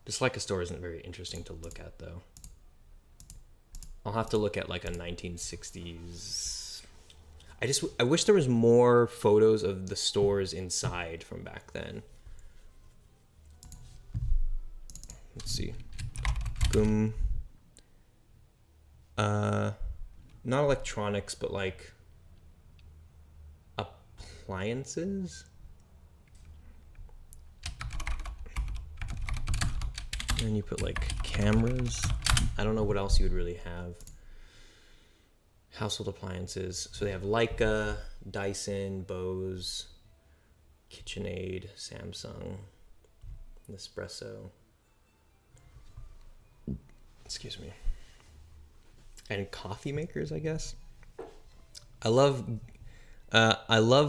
This Leica store isn't very interesting to look at, though. I'll have to look at like a 1960s... I wish there was more photos of the stores inside from back then. Let's see. Boom. Not electronics, but like appliances. And you put like cameras. I don't know what else you would really have. Household appliances. So they have Leica, Dyson, Bose, KitchenAid, Samsung, Nespresso. Excuse me. And coffee makers, I guess. I love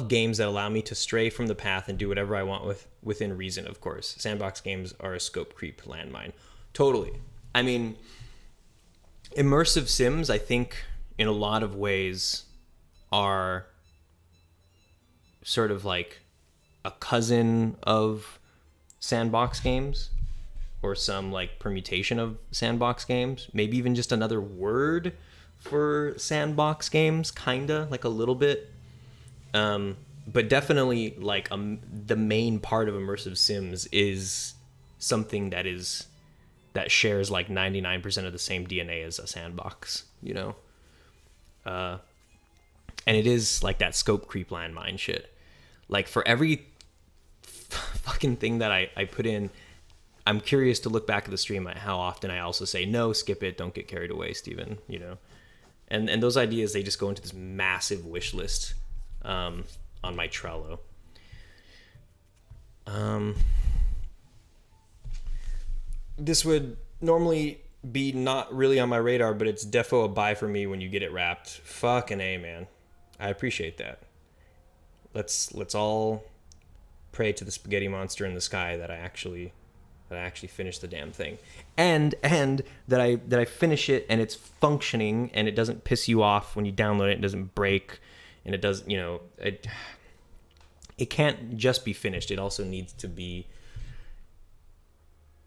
games that allow me to stray from the path and do whatever I want within reason, of course. Sandbox games are a scope creep landmine. Totally. I mean, immersive sims, I think, in a lot of ways, are sort of like a cousin of sandbox games, or some like permutation of sandbox games, maybe even just another word for sandbox games, kinda, like a little bit. But definitely like the main part of immersive sims is something that shares like 99% of the same DNA as a sandbox, you know? And it is like that scope creep landmine shit. Like for every fucking thing that I put in, I'm curious to look back at the stream at how often I also say, no, skip it, don't get carried away, Steven, you know? And those ideas, they just go into this massive wish list on my Trello. This would normally be not really on my radar, but it's defo a buy for me when you get it wrapped. Fucking A, man. I appreciate that. Let's all pray to the spaghetti monster in the sky that I actually finish the damn thing, and that I finish it and it's functioning and it doesn't piss you off when you download it. It doesn't break, and it doesn't, you know, it can't just be finished. It also needs to be.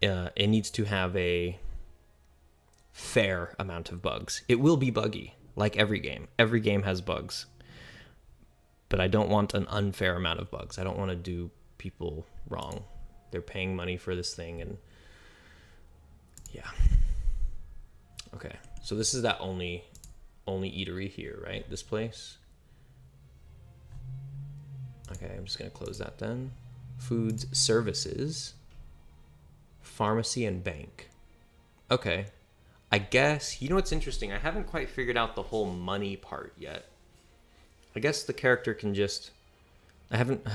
It needs to have a fair amount of bugs. It will be buggy, like every game. Every game has bugs, but I don't want an unfair amount of bugs. I don't want to do people wrong. They're paying money for this thing, and yeah. Okay, so this is that only eatery here, right? This place. Okay, I'm just gonna close that then. Foods, services, pharmacy, and bank. Okay, I guess, you know what's interesting? I haven't quite figured out the whole money part yet. I guess the character can just, I haven't,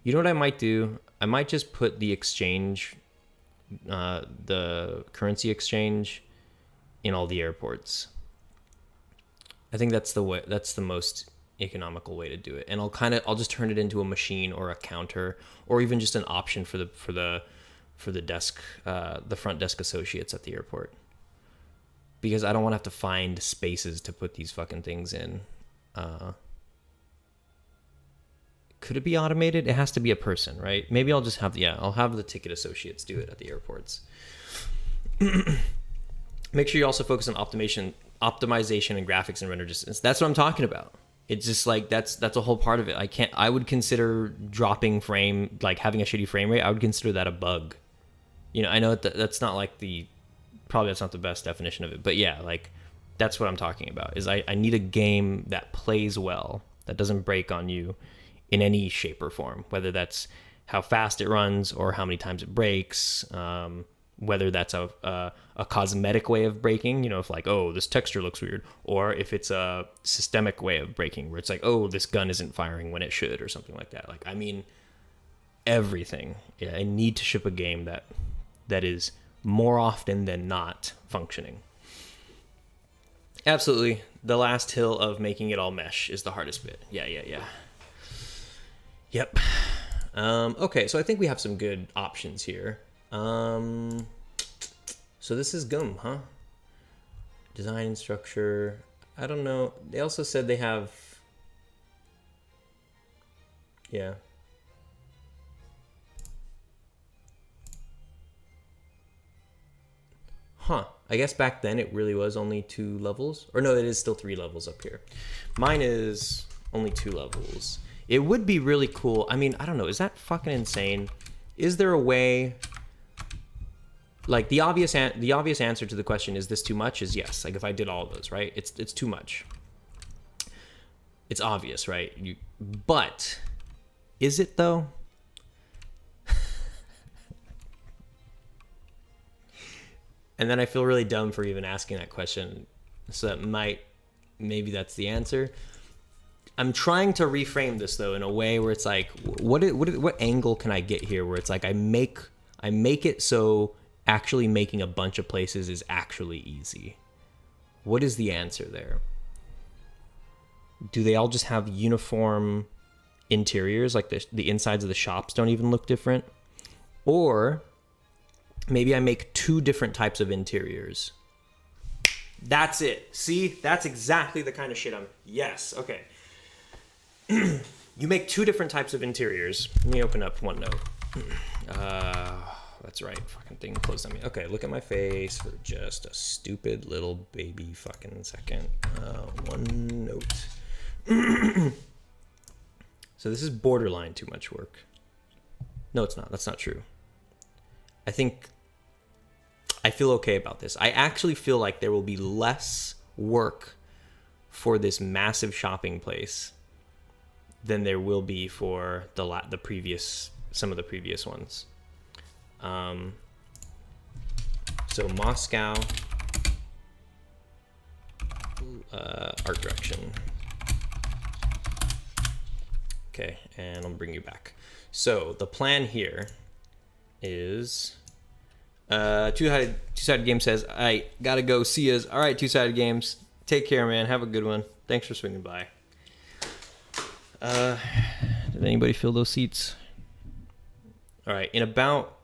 you know what I might do? I might just put the exchange, the currency exchange in all the airports. I think that's the way, that's the most economical way to do it. And I'll just turn it into a machine or a counter, or even just an option for the desk, the front desk associates at the airport. Because I don't want to have to find spaces to put these fucking things in. Could it be automated? It has to be a person, right? Maybe I'll just have, I'll have the ticket associates do it at the airports. Make sure you also focus on optimization and graphics and render distance. That's what I'm talking about. It's just like that's a whole part of it. I would consider dropping frame, like having a shitty frame rate, I would consider that a bug. You know, I know that's not like probably that's not the best definition of it, but yeah, like that's what I'm talking about. Is I need a game that plays well, that doesn't break on you in any shape or form, whether that's how fast it runs or how many times it breaks, whether that's a cosmetic way of breaking, you know, if like, oh, this texture looks weird, or if it's a systemic way of breaking where it's like, oh, this gun isn't firing when it should, or something like that. Like, I mean, everything. Yeah, I need to ship a game that is more often than not functioning. Absolutely. The last hill of making it all mesh is the hardest bit. Yeah. Yep. Okay, so I think we have some good options here. So this is GUM, huh? Design and structure. I don't know. They also said they have... Yeah. Huh. I guess back then it really was only 2 levels. Or no, it is still 3 levels up here. Mine is only 2 levels. It would be really cool. I mean, I don't know. Is that fucking insane? Is there a way... Like, the obvious answer to the question, is this too much, is yes. Like, if I did all of those, right? It's too much. It's obvious, right? But, is it, though? And then I feel really dumb for even asking that question. So that maybe that's the answer. I'm trying to reframe this though in a way where it's like, what angle can I get here where it's like I make it so actually making a bunch of places is actually easy. What is the answer there? Do they all just have uniform interiors, like the insides of the shops don't even look different? Or maybe I make 2 different types of interiors. That's it. See, that's exactly the kind of shit yes, okay. You make 2 different types of interiors. Let me open up OneNote. That's right. Fucking thing closed on me. Okay, look at my face for just a stupid little baby fucking second. OneNote. So this is borderline too much work. No, it's not. That's not true. I feel okay about this. I actually feel like there will be less work for this massive shopping place than there will be for some of the previous ones. So Moscow, art direction. Okay, and I'll bring you back. So the plan here is Two-Sided Game says, all right, gotta go, see yas. All right, Two-Sided Games, take care, man, have a good one. Thanks for swinging by. Did anybody fill those seats? All right, in about...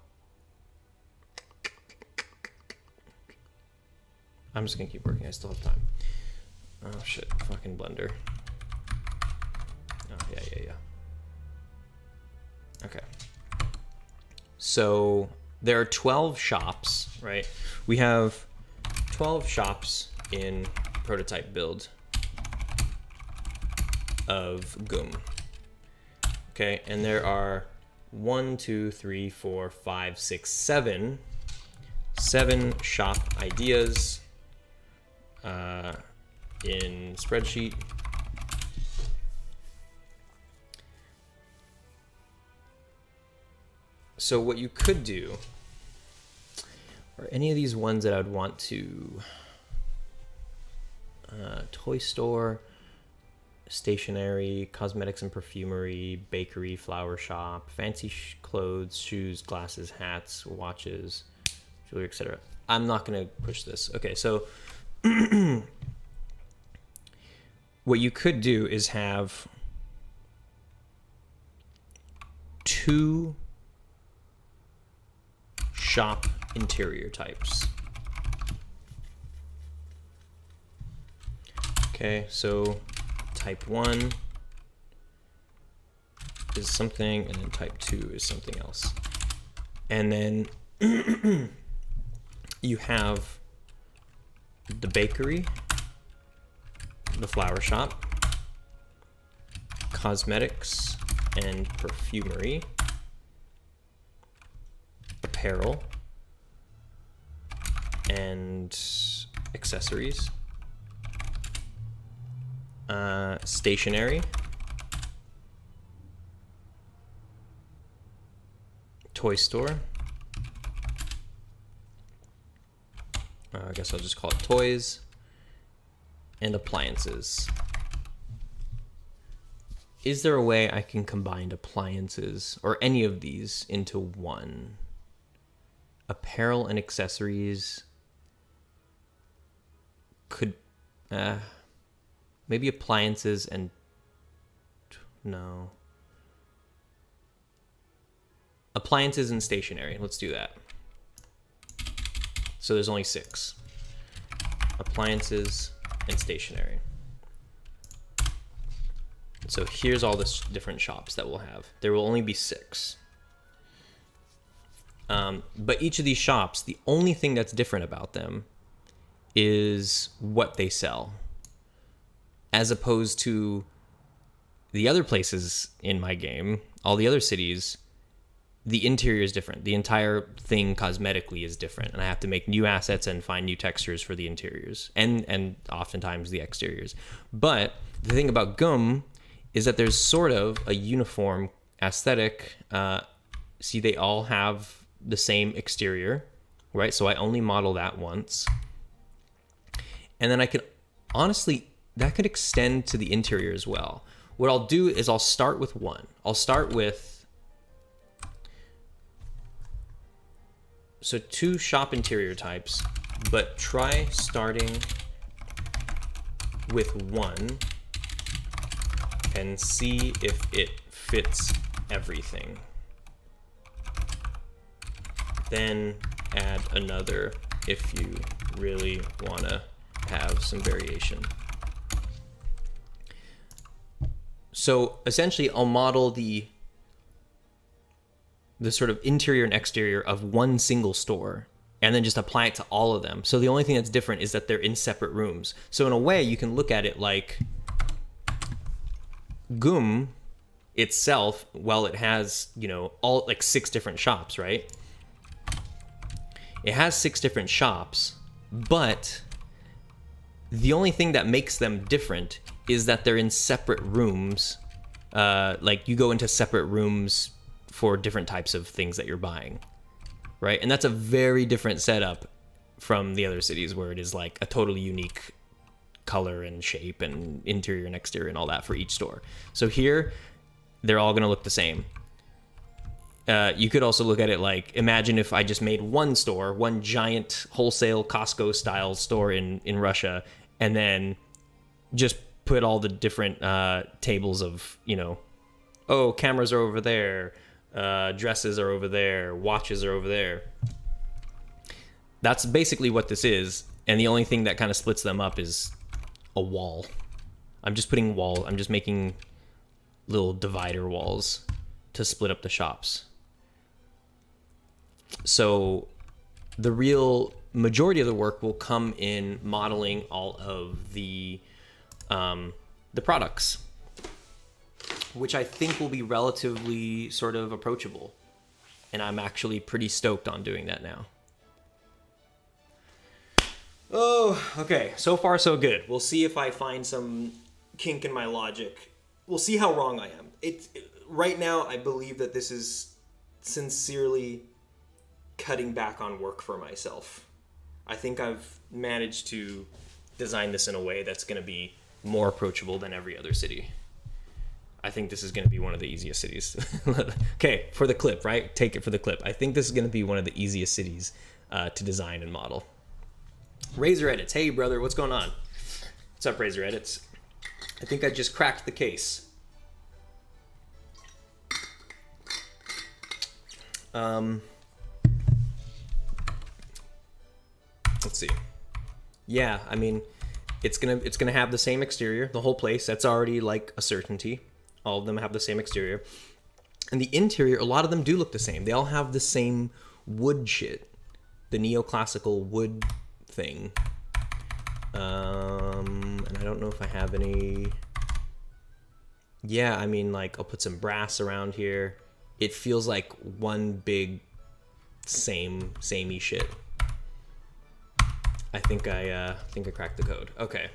I'm just gonna keep working, I still have time. Oh shit, fucking blender. Oh, yeah. Okay. So there are 12 shops, right? We have 12 shops in prototype build of GUM. Okay, and there are 1, 2, 3, 4, 5, 6, 7 shop ideas in spreadsheet. So what you could do, or any of these ones that I would want to, toy store, stationery, cosmetics and perfumery, bakery, flower shop, fancy clothes, shoes, glasses, hats, watches, jewelry, etc. I'm not going to push this. Okay, so what you could do is have 2 shop interior types. Okay, so type 1 is something, and then type 2 is something else. And then you have the bakery the flower shop, cosmetics and perfumery, apparel, and accessories, stationery, toy store, I guess I'll just call it toys, and appliances. Is there a way I can combine appliances or any of these into one? Apparel and accessories could, maybe appliances and, no. Appliances and stationery, let's do that. So there's only 6. Appliances and stationery. So here's all the different shops that we'll have. There will only be 6. But each of these shops, the only thing that's different about them is what they sell. As opposed to the other places in my game, all the other cities, the interior is different. The entire thing cosmetically is different. And I have to make new assets and find new textures for the interiors and oftentimes the exteriors. But the thing about GUM is that there's sort of a uniform aesthetic. See, they all have the same exterior, right? So I only model that once. And then I could, honestly, that could extend to the interior as well. What I'll do is I'll start with one. I'll start with, so 2 shop interior types, but try starting with 1 and see if it fits everything. Then add another if you really want to have some variation. So essentially I'll model the sort of interior and exterior of one single store and then just apply it to all of them. So the only thing that's different is that they're in separate rooms. So in a way you can look at it like GUM itself, while it has, you know, all like 6 different shops, right? It has 6 different shops, but the only thing that makes them different is that they're in separate rooms. Like you go into separate rooms for different types of things that you're buying, right? And that's a very different setup from the other cities where it is like a totally unique color and shape and interior and exterior and all that for each store. So here, they're all gonna look the same. You could also look at it like, imagine if I just made one store, one giant wholesale Costco style store in Russia, and then just put all the different tables of, you know, oh, cameras are over there, dresses are over there, watches are over there. That's basically what this is, and the only thing that kind of splits them up is a wall. I'm just making little divider walls to split up the shops. So the real majority of the work will come in modeling all of the products, which I think will be relatively sort of approachable. And I'm actually pretty stoked on doing that now. Oh, okay. So far, so good. We'll see if I find some kink in my logic. We'll see how wrong I am. Right now, I believe that this is sincerely cutting back on work for myself. I think I've managed to design this in a way that's going to be more approachable than every other city. I think this is going to be one of the easiest cities. Okay, for the clip, right? Take it for the clip. I think this is going to be one of the easiest cities to design and model. Razor Edits. Hey, brother, what's going on? What's up, Razor Edits? I think I just cracked the case. Let's see. Yeah, I mean, it's gonna have the same exterior, the whole place. That's already like a certainty. All of them have the same exterior. And the interior, a lot of them do look the same. They all have the same wood shit. The neoclassical wood thing. And I don't know if I have any. Yeah, I mean, like, I'll put some brass around here. It feels like one big samey shit. I think I cracked the code. Okay.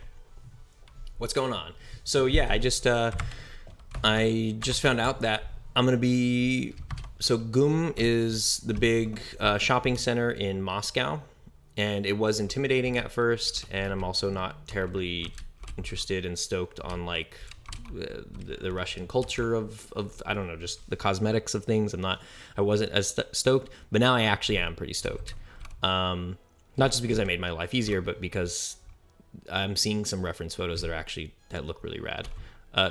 What's going on? So yeah, I just found out that I'm gonna be. So GUM is the big shopping center in Moscow, and it was intimidating at first, and I'm also not terribly interested and stoked on like the Russian culture of I don't know, just the cosmetics of things. I wasn't as stoked, but now I actually am pretty stoked. Not just because I made my life easier, but because I'm seeing some reference photos that look really rad.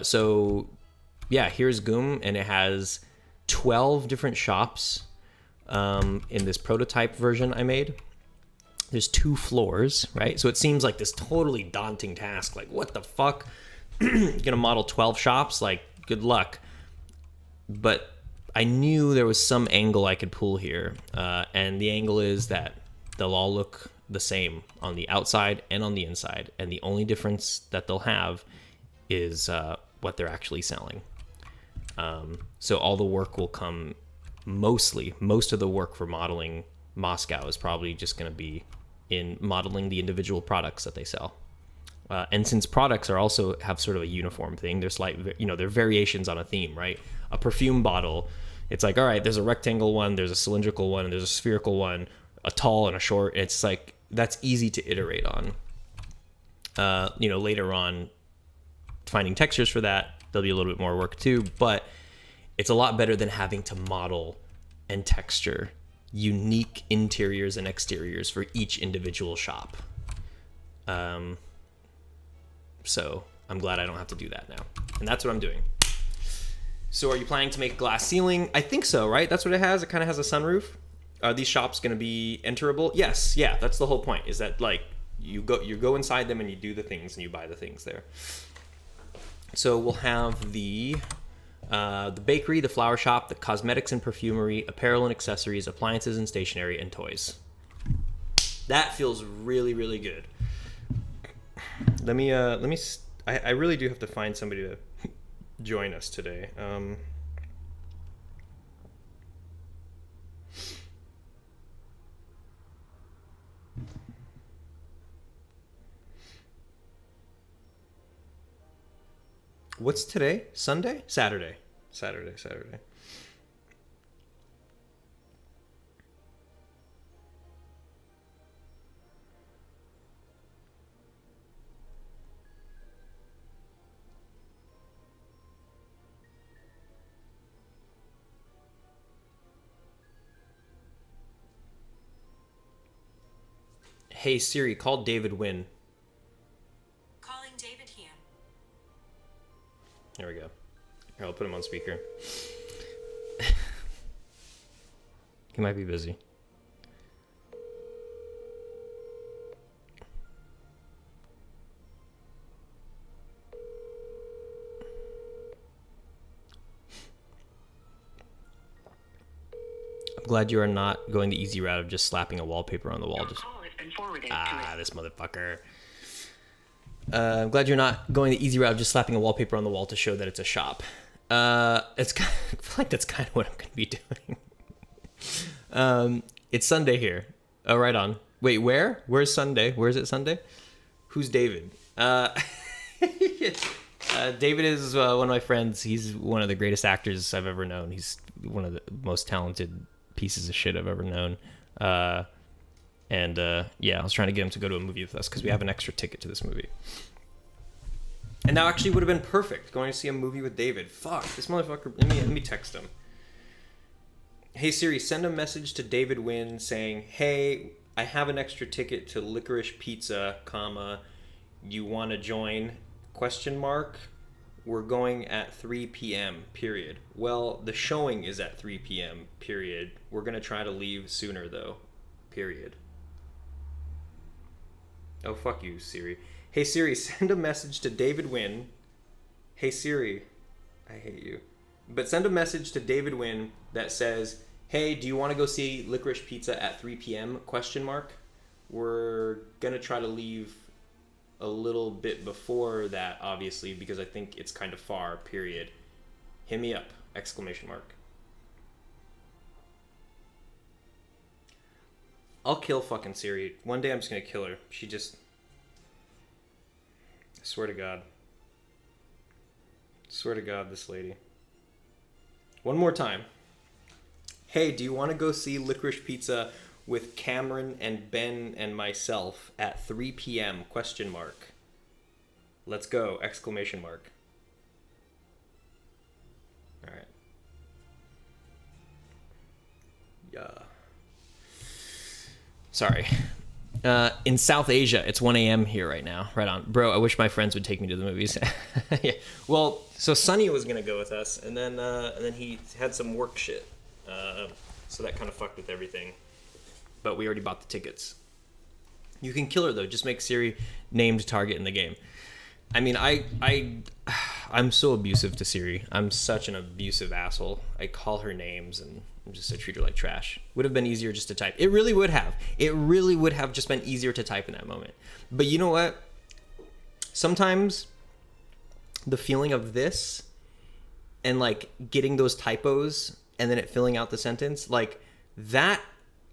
So yeah, here's GUM, and it has 12 different shops in this prototype version I made. There's 2 floors, right? So it seems like this totally daunting task. Like, what the fuck? You're gonna model 12 shops? Like, good luck. But I knew there was some angle I could pull here, and the angle is that they'll all look the same on the outside and on the inside, and the only difference that they'll have is what they're actually selling. So all the work will come most of the work for modeling Moscow is probably just going to be in modeling the individual products that they sell. And since products are also have sort of a uniform thing, there's like, they're variations on a theme, right? A perfume bottle, it's like, all right, there's a rectangle one, there's a cylindrical one, and there's a spherical one, a tall and a short. It's like, that's easy to iterate on. Later on, finding textures for that, there'll be a little bit more work too, but it's a lot better than having to model and texture unique interiors and exteriors for each individual shop. So I'm glad I don't have to do that now. And that's what I'm doing. So are you planning to make a glass ceiling? I think so, right? That's what it has. It kind of has a sunroof. Are these shops going to be enterable? Yes. Yeah, that's the whole point, is that like you go inside them and you do the things and you buy the things there. So we'll have the bakery, the flower shop, the cosmetics and perfumery, apparel and accessories, appliances and stationery, and toys. That feels really, really good. I really do have to find somebody to join us today. What's today? Sunday? Saturday. Hey Siri, call David Wynn. Calling David here. There we go. Here, I'll put him on speaker. He might be busy. I'm glad you are not going the easy route of just slapping a wallpaper on the wall. This motherfucker. I'm glad you're not going the easy route of just slapping a wallpaper on the wall to show that it's a shop. I feel like that's kind of what I'm going to be doing. It's Sunday here. Oh, right on. Wait, where? Where's Sunday? Where is it Sunday? Who's David? David is one of my friends. He's one of the greatest actors I've ever known. He's one of the most talented pieces of shit I've ever known. Yeah, I was trying to get him to go to a movie with us because we have an extra ticket to this movie. And that actually would have been perfect, going to see a movie with David. Fuck, this motherfucker. Let me text him. Hey Siri, send a message to David Wynn saying, hey, I have an extra ticket to Licorice Pizza, comma, you want to join, ? We're going at 3 p.m., period. Well, the showing is at 3 p.m., period. We're going to try to leave sooner, though, period. Oh, fuck you, Siri. Hey, Siri, send a message to David Wynn. Hey, Siri, I hate you. But send a message to David Wynn that says, hey, do you want to go see Licorice Pizza at 3 p.m., ? We're going to try to leave a little bit before that, obviously, because I think it's kind of far, period. Hit me up, exclamation mark. I'll kill fucking Siri. One day I'm just gonna kill her. She just... I swear to God. Swear to God, this lady. One more time. Hey, do you want to go see Licorice Pizza with Cameron and Ben and myself at 3 p.m. ? Let's go! Exclamation mark. All right. Yeah. Sorry. In South Asia, it's 1 a.m. here right now. Right on. Bro, I wish my friends would take me to the movies. Yeah. Well, so Sonny was going to go with us, and then he had some work shit. So that kind of fucked with everything. But we already bought the tickets. You can kill her, though. Just make Siri named target in the game. I mean, I'm so abusive to Siri. I'm such an abusive asshole. I call her names and I treat her like trash. Would have been easier just to type. It really would have. It really would have just been easier to type in that moment. But you know what? Sometimes the feeling of this and like getting those typos and then it filling out the sentence, like that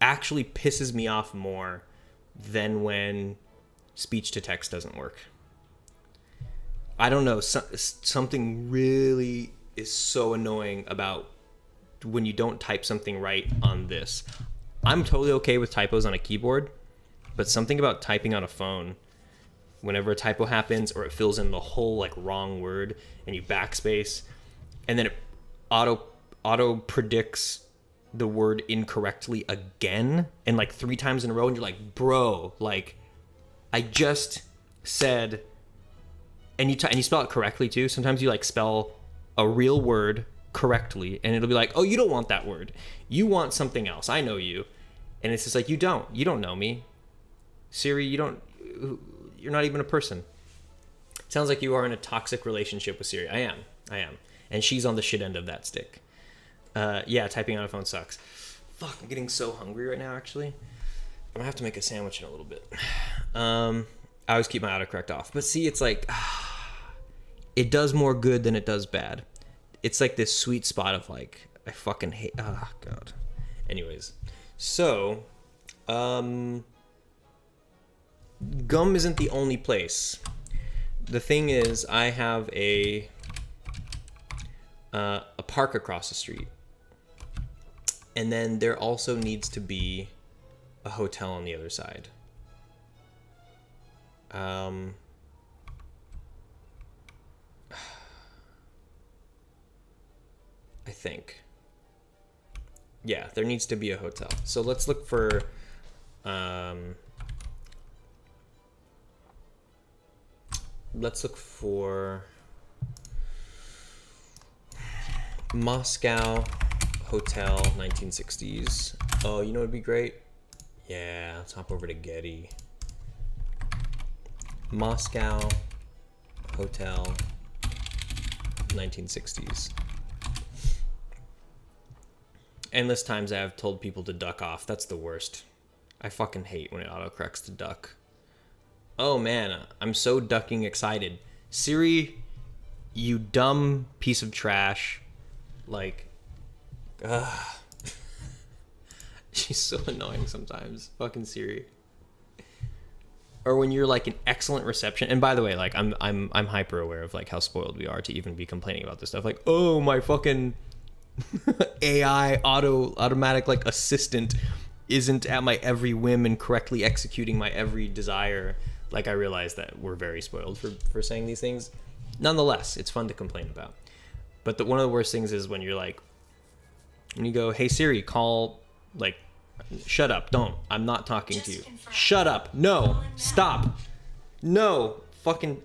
actually pisses me off more than when speech to text doesn't work. I don't know. Something really is so annoying about when you don't type something right on this. I'm totally okay with typos on a keyboard, but something about typing on a phone, whenever a typo happens or it fills in the whole like wrong word and you backspace and then it auto predicts the word incorrectly again and like 3 times in a row and you're like, bro, like I just said, and you spell it correctly too. Sometimes you like spell a real word correctly and it'll be like, oh, you don't want that word, you want something else, I know you. And it's just like, you don't know me, Siri. You're not even a person. Sounds like you are in a toxic relationship with Siri. I am, and she's on the shit end of that stick. Yeah, typing on a phone sucks. Fuck, I'm getting so hungry right now, actually. I'm gonna have to make a sandwich in a little bit. I always keep my autocorrect off, but see, it's like it does more good than it does bad. It's like this sweet spot of like, I fucking hate, oh God. Anyways, so, Gum isn't the only place. The thing is, I have a park across the street. And then there also needs to be a hotel on the other side. I think. Yeah, there needs to be a hotel. So let's look for Moscow Hotel 1960s. Oh, you know what'd be great? Yeah, let's hop over to Getty. Moscow Hotel 1960s. Endless times I have told people to duck off. That's the worst. I fucking hate when it autocorrects to duck. Oh man, I'm so ducking excited. Siri, you dumb piece of trash. Like, she's so annoying sometimes. Fucking Siri. Or when you're like an excellent reception. And by the way, like I'm hyper aware of like how spoiled we are to even be complaining about this stuff. Like, oh, my fucking AI automatic like assistant isn't at my every whim and correctly executing my every desire. Like, I realize that we're very spoiled for saying these things. Nonetheless, it's fun to complain about. But one of the worst things is when you're like, when you go, hey Siri, call, like, shut up, don't, I'm not talking to you. Shut up, no, stop, no, fucking.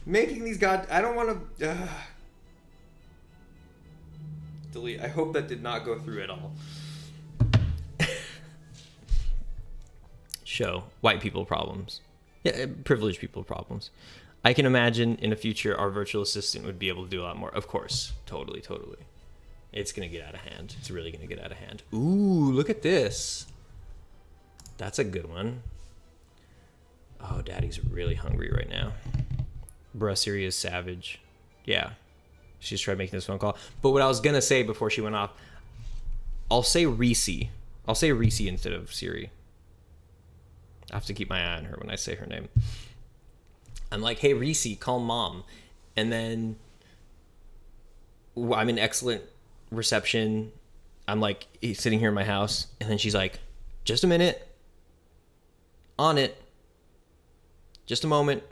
Making these I don't want to, delete. I hope that did not go through at all. Show white people problems. Yeah, privileged people problems. I can imagine in the future our virtual assistant would be able to do a lot more. Of course, totally. It's gonna get out of hand. It's really gonna get out of hand. Ooh, look at this. That's a good one. Oh, Daddy's really hungry right now. Bruh, Siri is savage. Yeah. She's tried making this phone call. But what I was going to say before she went off, I'll say Reese. I'll say Reese instead of Siri. I have to keep my eye on her when I say her name. I'm like, hey, Reese, call mom. And then I'm in excellent reception. I'm like sitting here in my house. And then she's like, just a minute. On it. Just a moment.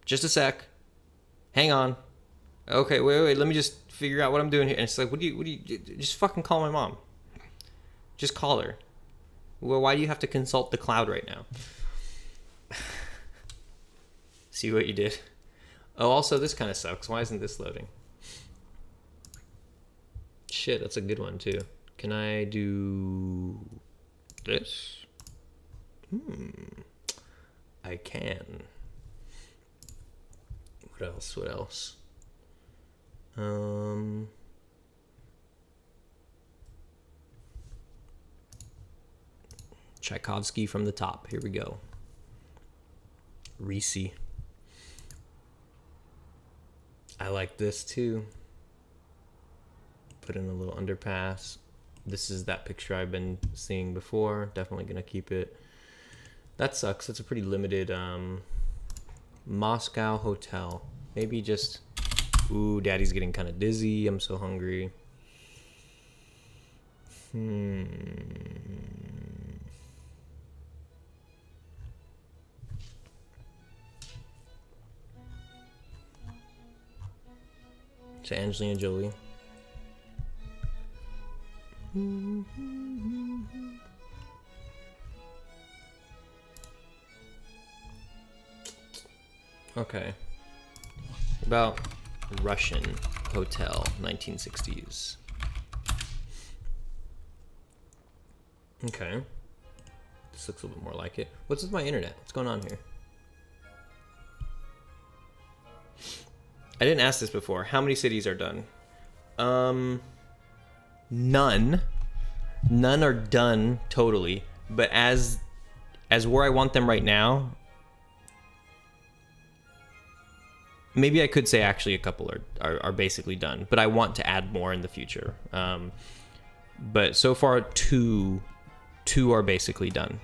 Just a sec. Hang on. Okay, wait. Let me just figure out what I'm doing here. And it's like, what do you, just fucking call my mom. Just call her. Well, why do you have to consult the cloud right now? See what you did? Oh, also, this kind of sucks. Why isn't this loading? Shit, that's a good one, too. Can I do this? I can. What else? Tchaikovsky from the top. Here we go. Reese. I like this too. Put in a little underpass. This is that picture I've been seeing before. Definitely gonna keep it. That sucks. It's a pretty limited Moscow hotel. Maybe just... Ooh, Daddy's getting kind of dizzy. I'm so hungry. To Angelina Jolie. Okay. About Russian hotel, 1960s. Okay. This looks a little bit more like it. What's with my internet? What's going on here? I didn't ask this before. How many cities are done? None. None are done totally. But as where I want them right now, maybe I could say actually a couple are basically done. But I want to add more in the future. But so far, two are basically done.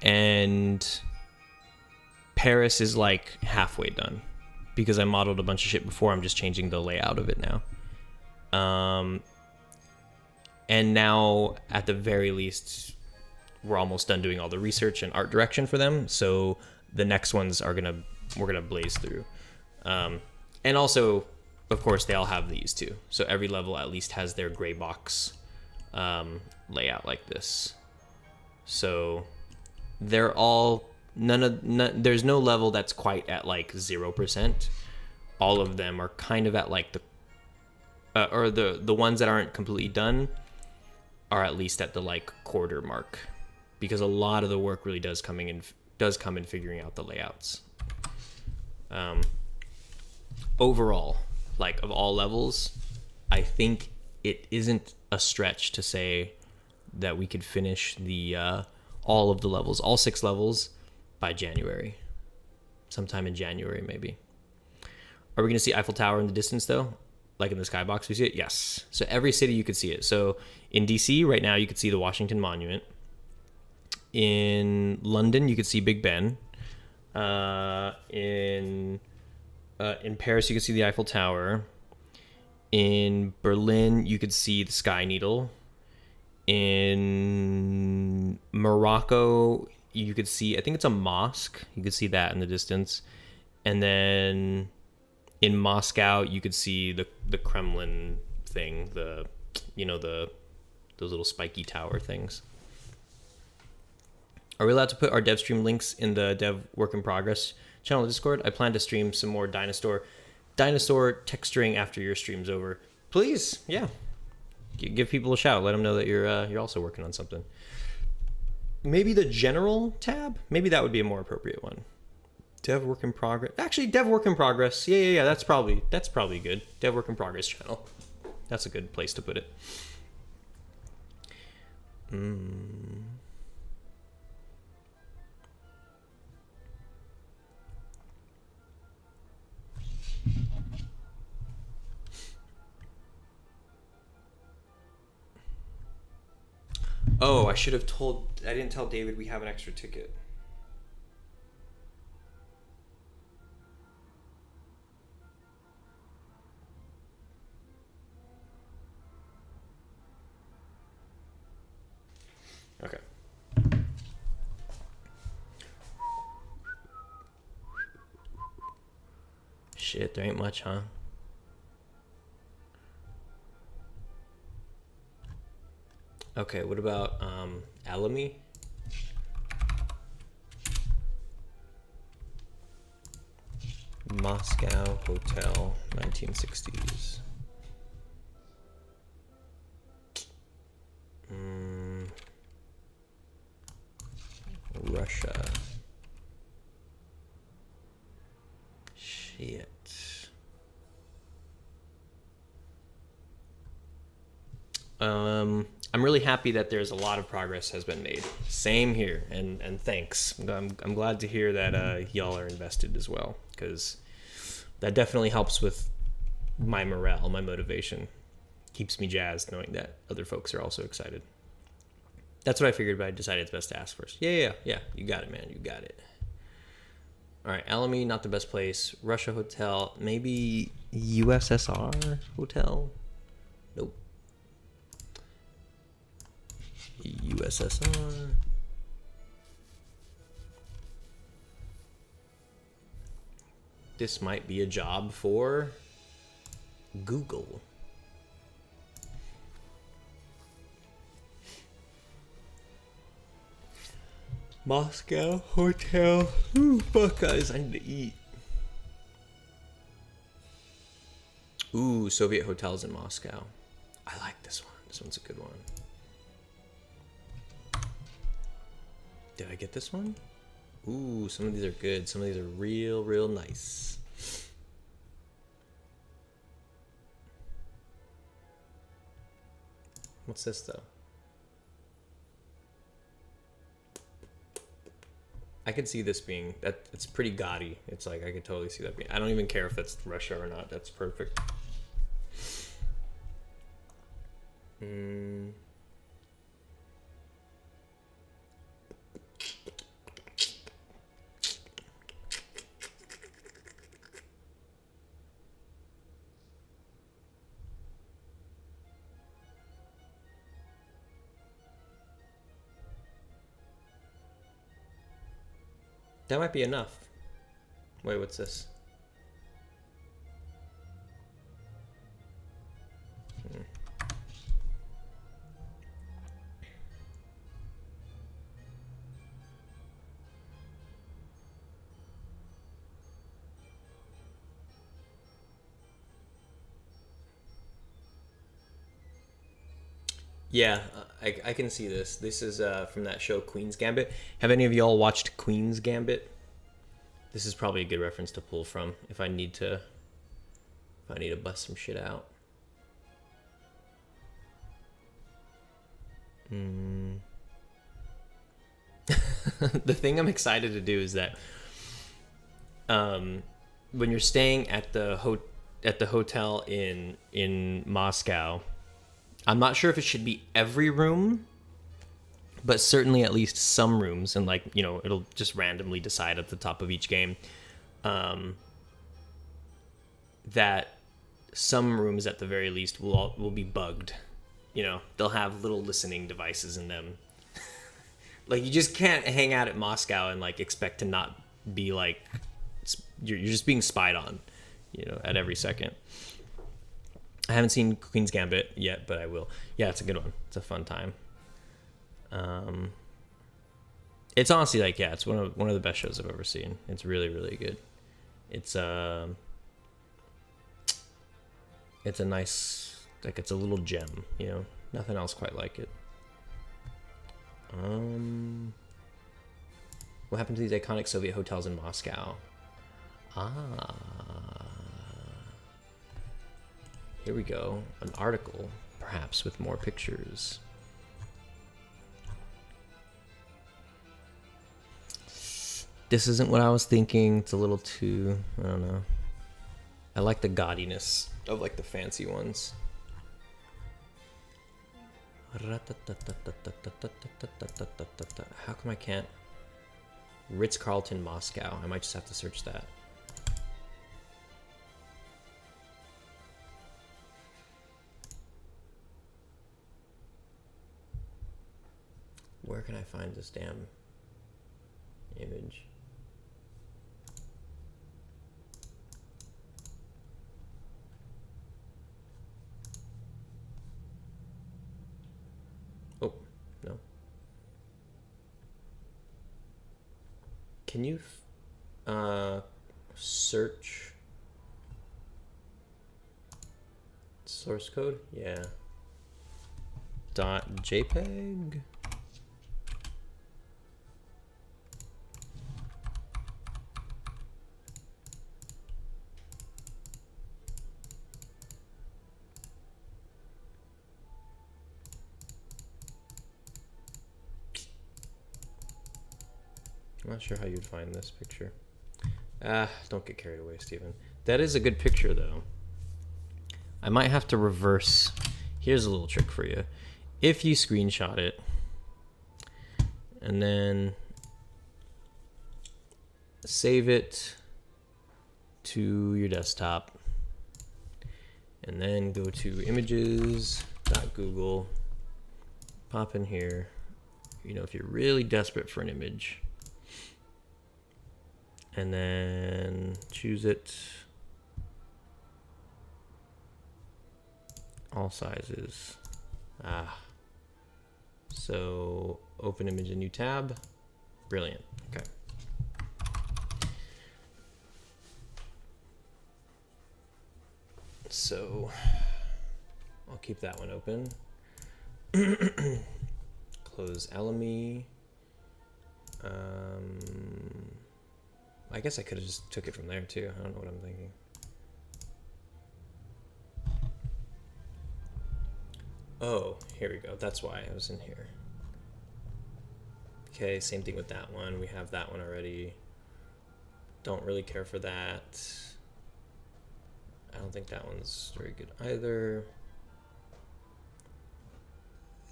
And Paris is like halfway done. Because I modeled a bunch of shit before, I'm just changing the layout of it now. And now, at the very least, we're almost done doing all the research and art direction for them. So the next ones we're gonna blaze through. And also, of course, they all have these too. So every level at least has their gray box layout like this. So they're all... there's no level that's quite at like 0%. All of them are kind of at like the ones that aren't completely done are at least at the like quarter mark, because a lot of the work really does come in figuring out the layouts. Overall, like of all levels, I think it isn't a stretch to say that we could finish the all of the levels, all 6 levels, by January. Sometime in January, maybe. Are we going to see Eiffel Tower in the distance, though? Like in the skybox, we see it? Yes. So every city you could see it. So in DC, right now, you could see the Washington Monument. In London, you could see Big Ben. In Paris, you could see the Eiffel Tower. In Berlin, you could see the Sky Needle. In Morocco, you could see, I think it's a mosque. You could see that in the distance. And then in Moscow, you could see the Kremlin thing, those little spiky tower things. Are we allowed to put our dev stream links in the dev work in progress channel Discord? I plan to stream some more dinosaur texturing after your stream's over. Please, yeah. Give people a shout. Let them know that you're also working on something. Maybe the general tab? Maybe that would be a more appropriate one. Dev work in progress. Actually, dev work in progress. Yeah. That's probably good. Dev work in progress channel. That's a good place to put it. Oh, I should have told... I didn't tell David we have an extra ticket. Okay. Shit, there ain't much, huh? Okay, what about Alamy? Moscow Hotel, 1960s. Russia. Shit. I'm really happy that there's a lot of progress has been made. Same here, and thanks. I'm glad to hear that y'all are invested as well, because that definitely helps with my morale, my motivation. Keeps me jazzed knowing that other folks are also excited. That's what I figured, but I decided it's best to ask first. Yeah. You got it, man. You got it. All right, Alamy, not the best place. Russia Hotel, maybe USSR Hotel? Nope. USSR. This might be a job for Google. Moscow Hotel. Ooh, fuck, guys, I need to eat. Ooh, Soviet hotels in Moscow. I like this one. This one's a good one. Did I get this one? Ooh, some of these are good. Some of these are real nice. What's this, though? I could see this being... it's pretty gaudy. It's like, I could totally see that being... I don't even care if that's Russia or not. That's perfect. That might be enough. Wait, what's this? Yeah, I can see this. This is from that show Queen's Gambit. Have any of y'all watched Queen's Gambit? This is probably a good reference to pull from if I need to bust some shit out. The thing I'm excited to do is that when you're staying at the hotel in Moscow, I'm not sure if it should be every room, but certainly at least some rooms, and like, you know, it'll just randomly decide at the top of each game that some rooms at the very least will be bugged. You know, they'll have little listening devices in them. Like, you just can't hang out at Moscow and like expect to not be like you're just being spied on, you know, at every second. I haven't seen Queen's Gambit yet, but I will. Yeah, it's a good one. It's a fun time. It's honestly like, yeah, it's one of the best shows I've ever seen. It's really good. It's a nice, like, it's a little gem, you know. Nothing else quite like it. What happened to these iconic Soviet hotels in Moscow? Here we go. An article, perhaps with more pictures. This isn't what I was thinking. It's a little too, I don't know. I like the gaudiness of like the fancy ones. How come I can't? Ritz-Carlton, Moscow. I might just have to search that. Where can I find this damn image? Oh, no. Can you search source code? Yeah. .jpeg. I'm not sure how you'd find this picture. Don't get carried away, Steven. That is a good picture, though. I might have to reverse. Here's a little trick for you. If you screenshot it, and then save it to your desktop, and then go to images.google, pop in here, you know, if you're really desperate for an image, and then choose it, all sizes. So open image in new tab. Brilliant. Okay. So I'll keep that one open. Close Elemi. I guess I could have just took it from there too. I don't know what I'm thinking. Oh, here we go. That's why I was in here. Okay, same thing with that one. We have that one already. Don't really care for that. I don't think that one's very good either.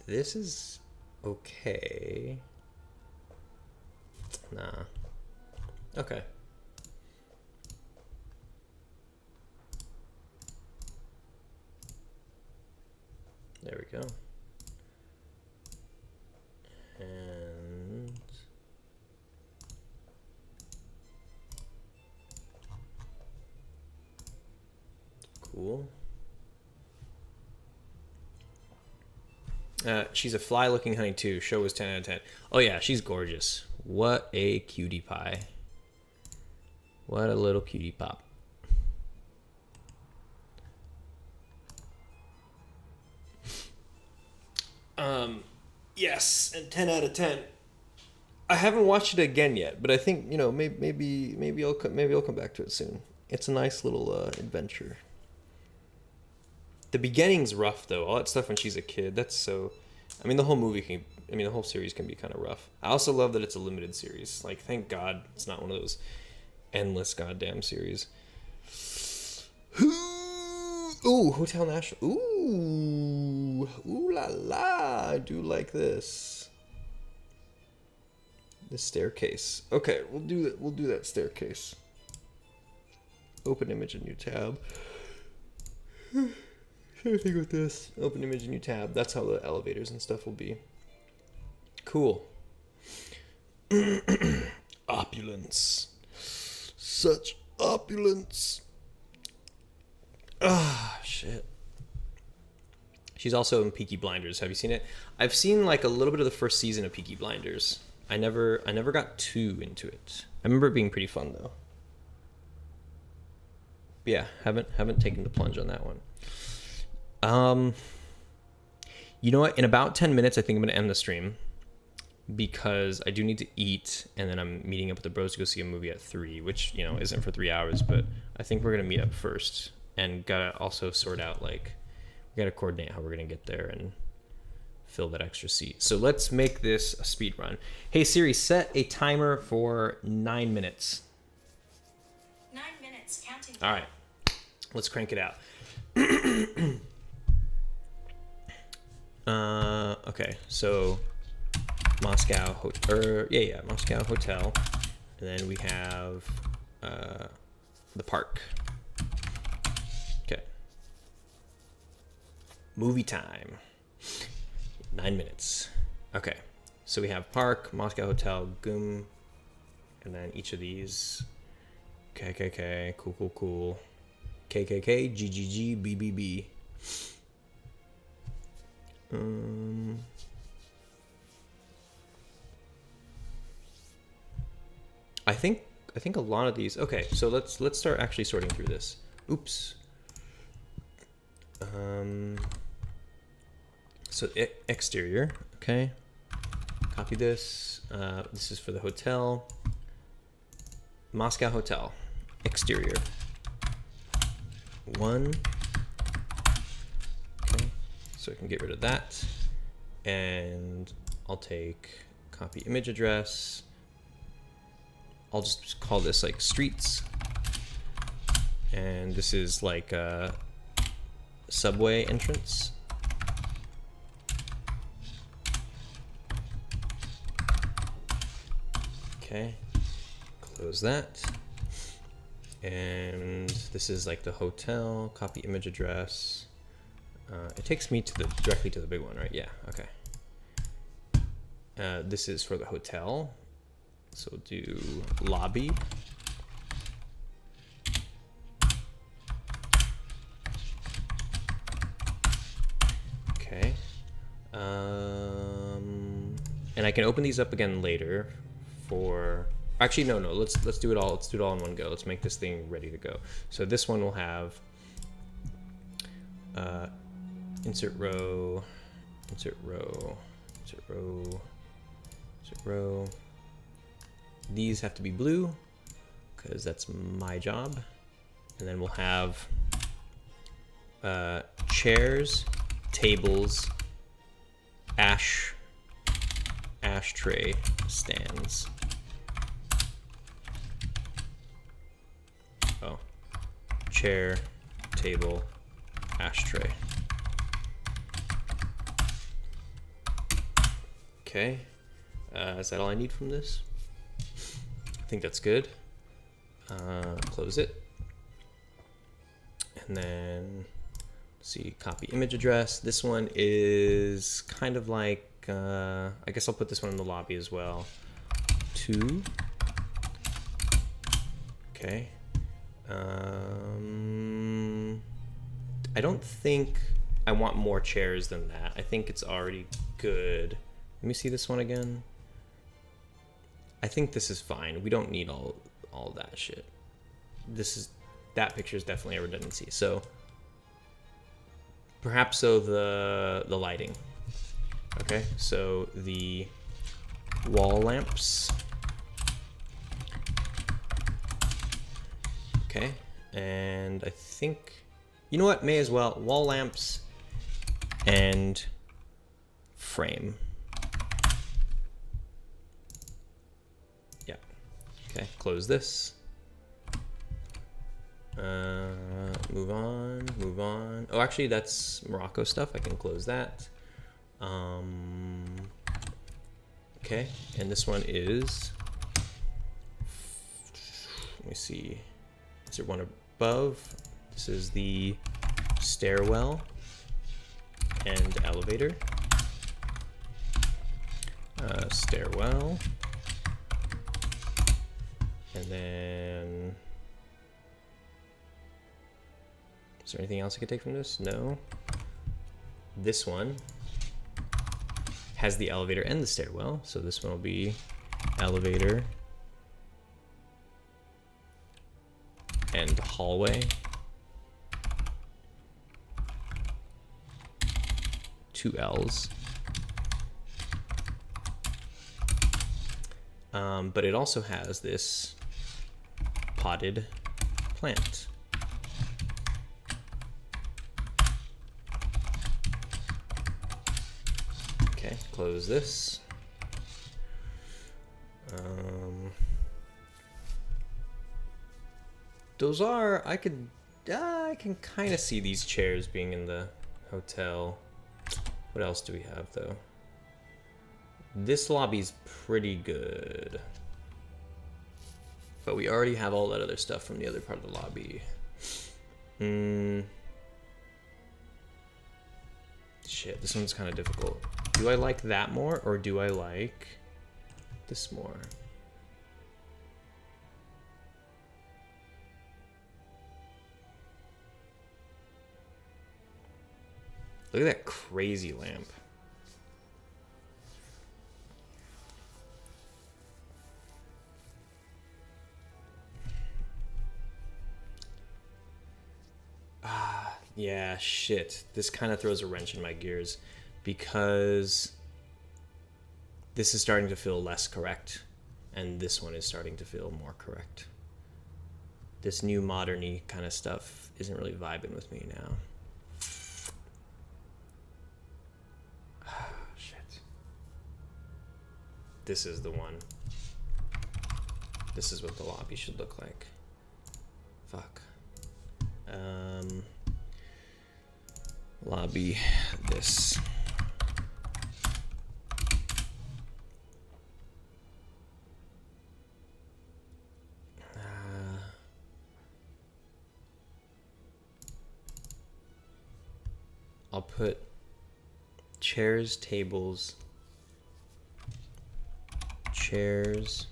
This is okay. Nah. Okay. There we go. And cool. She's a fly-looking honey too. Show was 10 out of 10. Oh yeah, she's gorgeous. What a cutie pie. What a little cutie pop. Yes, and 10 out of 10. I haven't watched it again yet, but I think, you know, maybe I'll come back to it soon. It's a nice little adventure. The beginning's rough though. All that stuff when she's a kid. That's so. I mean, the whole series can be kind of rough. I also love that it's a limited series. Like, thank God it's not one of those endless goddamn series. Ooh, Hotel National. Ooh la la. I do like this. The staircase. Okay, we'll do that. We'll do that staircase. Open image in new tab. Same thing with this. Open image in new tab. That's how the elevators and stuff will be. Cool. Opulence. Such opulence. Ah, shit. She's also in Peaky Blinders. Have you seen it? I've seen like a little bit of the first season of Peaky Blinders. I never got too into it. I remember it being pretty fun though. But yeah, haven't taken the plunge on that one. You know what? In about 10 minutes, I think I'm gonna end the stream because I do need to eat, and then I'm meeting up with the bros to go see a movie at 3, which, you know, isn't for 3 hours, but I think we're gonna meet up first and gotta also sort out, like, we gotta coordinate how we're gonna get there and fill that extra seat. So let's make this a speed run. Hey Siri, set a timer for 9 minutes. 9 minutes, counting. All right, let's crank it out. Okay, so Moscow Moscow Hotel, and then we have the park. Okay. Movie time. 9 minutes. Okay, so we have park, Moscow Hotel, GUM, and then each of these. KKK, cool. KKK, GGG, BBB. I think a lot of these. Okay, so let's start actually sorting through this. Oops. So exterior. Okay. Copy this. This is for the hotel. Moscow Hotel. Exterior. 1. Okay. So I can get rid of that. And I'll take copy image address. I'll just call this like streets. And this is like a subway entrance. Okay, close that. And this is like the hotel, copy image address. It takes me to directly to the big one, right? Yeah, okay. This is for the hotel. So we'll do lobby. Okay. And I can open these up again later for, actually, no, let's do it all. Let's do it all in one go. Let's make this thing ready to go. So this one will have insert row, insert row, insert row, insert row. These have to be blue because that's my job. And then we'll have chairs, tables, ashtray stands. Oh, chair, table, ashtray. Okay, is that all I need from this? I think that's good. Close it. And then, let's see, copy image address. This one is kind of like, I guess I'll put this one in the lobby as well. 2. Okay. I don't think I want more chairs than that. I think it's already good. Let me see this one again. I think this is fine. We don't need all that shit. That picture is definitely a redundancy. So perhaps the lighting. Okay, so the wall lamps. Okay, and I think, you know what, may as well, wall lamps and frame. Yeah, okay, close this. Move on. Oh, actually, that's Morocco stuff. I can close that. Okay, and this one is, let me see, is there one above? This is the stairwell and elevator. Stairwell. And then, is there anything else I could take from this? No. This one has the elevator and the stairwell, so this one will be elevator and hallway. 2 L's. But it also has this potted plant. Okay, close this. Those are, I can kind of see these chairs being in the hotel. What else do we have, though? This lobby's pretty good. But we already have all that other stuff from the other part of the lobby. Shit, this one's kind of difficult. Do I like that more, or do I like this more? Look at that crazy lamp. Yeah, shit. This kind of throws a wrench in my gears because this is starting to feel less correct and this one is starting to feel more correct. This new modern-y kind of stuff isn't really vibing with me now. Shit. This is the one. This is what the lobby should look like. Fuck. Lobby this. I'll put chairs, tables, chairs,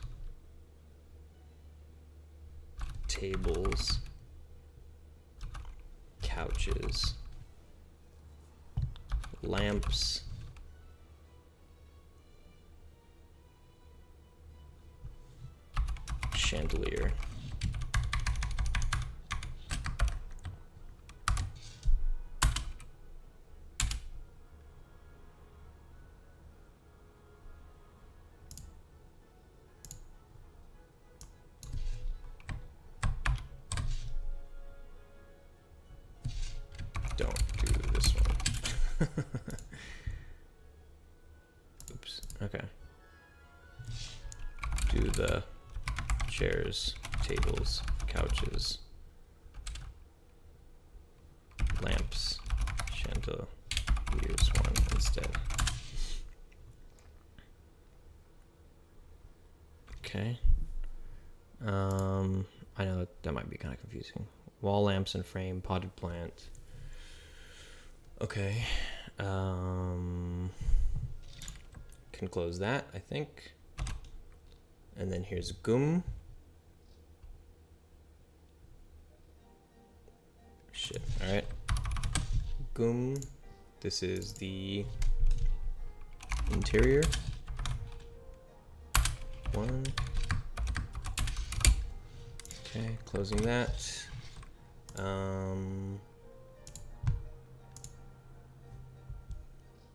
tables, couches, lamps, chandelier. Don't do this one. Oops. Okay. Do the chairs, tables, couches, lamps, chandeliers one instead. Okay. I know that might be kind of confusing. Wall lamps and frame, potted plant. Okay. Can close that, I think. And then here's gum. Shit. All right. Gum. This is the interior. One. Okay, closing that.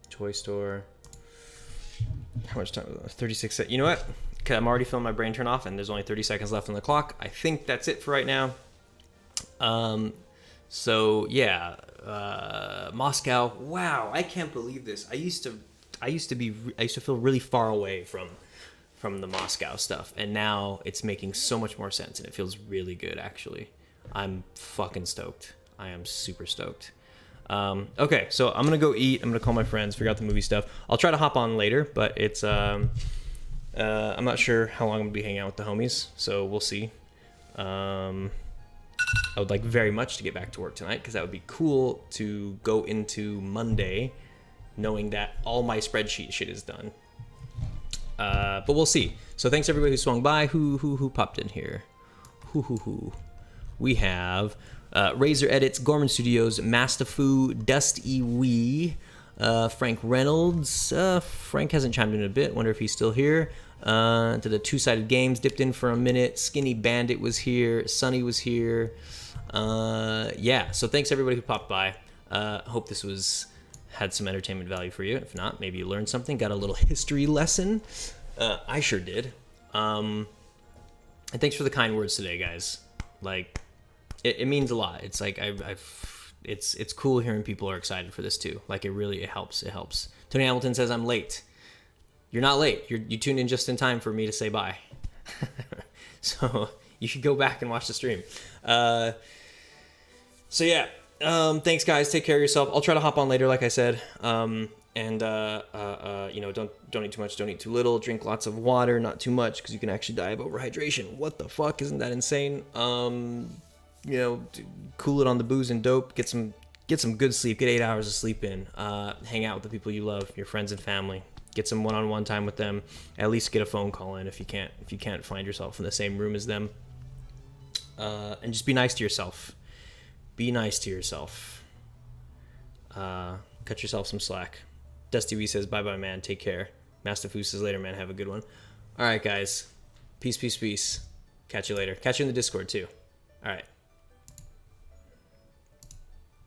Toy store. How much time? 36 seconds. You know what? Okay, I'm already feeling my brain turn off, and there's only 30 seconds left on the clock. I think that's it for right now. So yeah, Moscow. Wow, I can't believe this. I used to feel really far away from the Moscow stuff, and now it's making so much more sense, and it feels really good actually. I'm fucking stoked. I am super stoked. Okay, so I'm gonna go eat. I'm gonna call my friends, figure out the movie stuff. I'll try to hop on later, but it's I'm not sure how long I'm gonna be hanging out with the homies, so we'll see. I would like very much to get back to work tonight because that would be cool to go into Monday knowing that all my spreadsheet shit is done. But we'll see. So thanks everybody who swung by. Who popped in here? Who? We have Razor Edits, Gorman Studios, Mastafu, Dusty Wee, Frank Reynolds. Frank hasn't chimed in a bit. Wonder if he's still here. To the Two-Sided Games, dipped in for a minute. Skinny Bandit was here. Sunny was here. Yeah, so thanks everybody who popped by. Hope this had some entertainment value for you. If not, maybe you learned something, got a little history lesson. I sure did. And thanks for the kind words today, guys. Like, it means a lot. It's like it's cool hearing people are excited for this too. Like it helps. It helps. Tony Hamilton says I'm late. You're not late. You tuned in just in time for me to say bye. So you should go back and watch the stream. So yeah, Thanks, guys. Take care of yourself. I'll try to hop on later, like I said. And you know, don't eat too much, don't eat too little. Drink lots of water, not too much, because you can actually die of overhydration. What the fuck? Isn't that insane? You know, cool it on the booze and dope. Get some good sleep. Get 8 hours of sleep in. Hang out with the people you love, your friends and family. Get some one-on-one time with them. At least get a phone call in if you can't find yourself in the same room as them. And just be nice to yourself. Be nice to yourself. Cut yourself some slack. Dusty V says, bye-bye, man. Take care. Master Fu says, later, man. Have a good one. All right, guys. Peace, peace, peace. Catch you later. Catch you in the Discord, too. All right.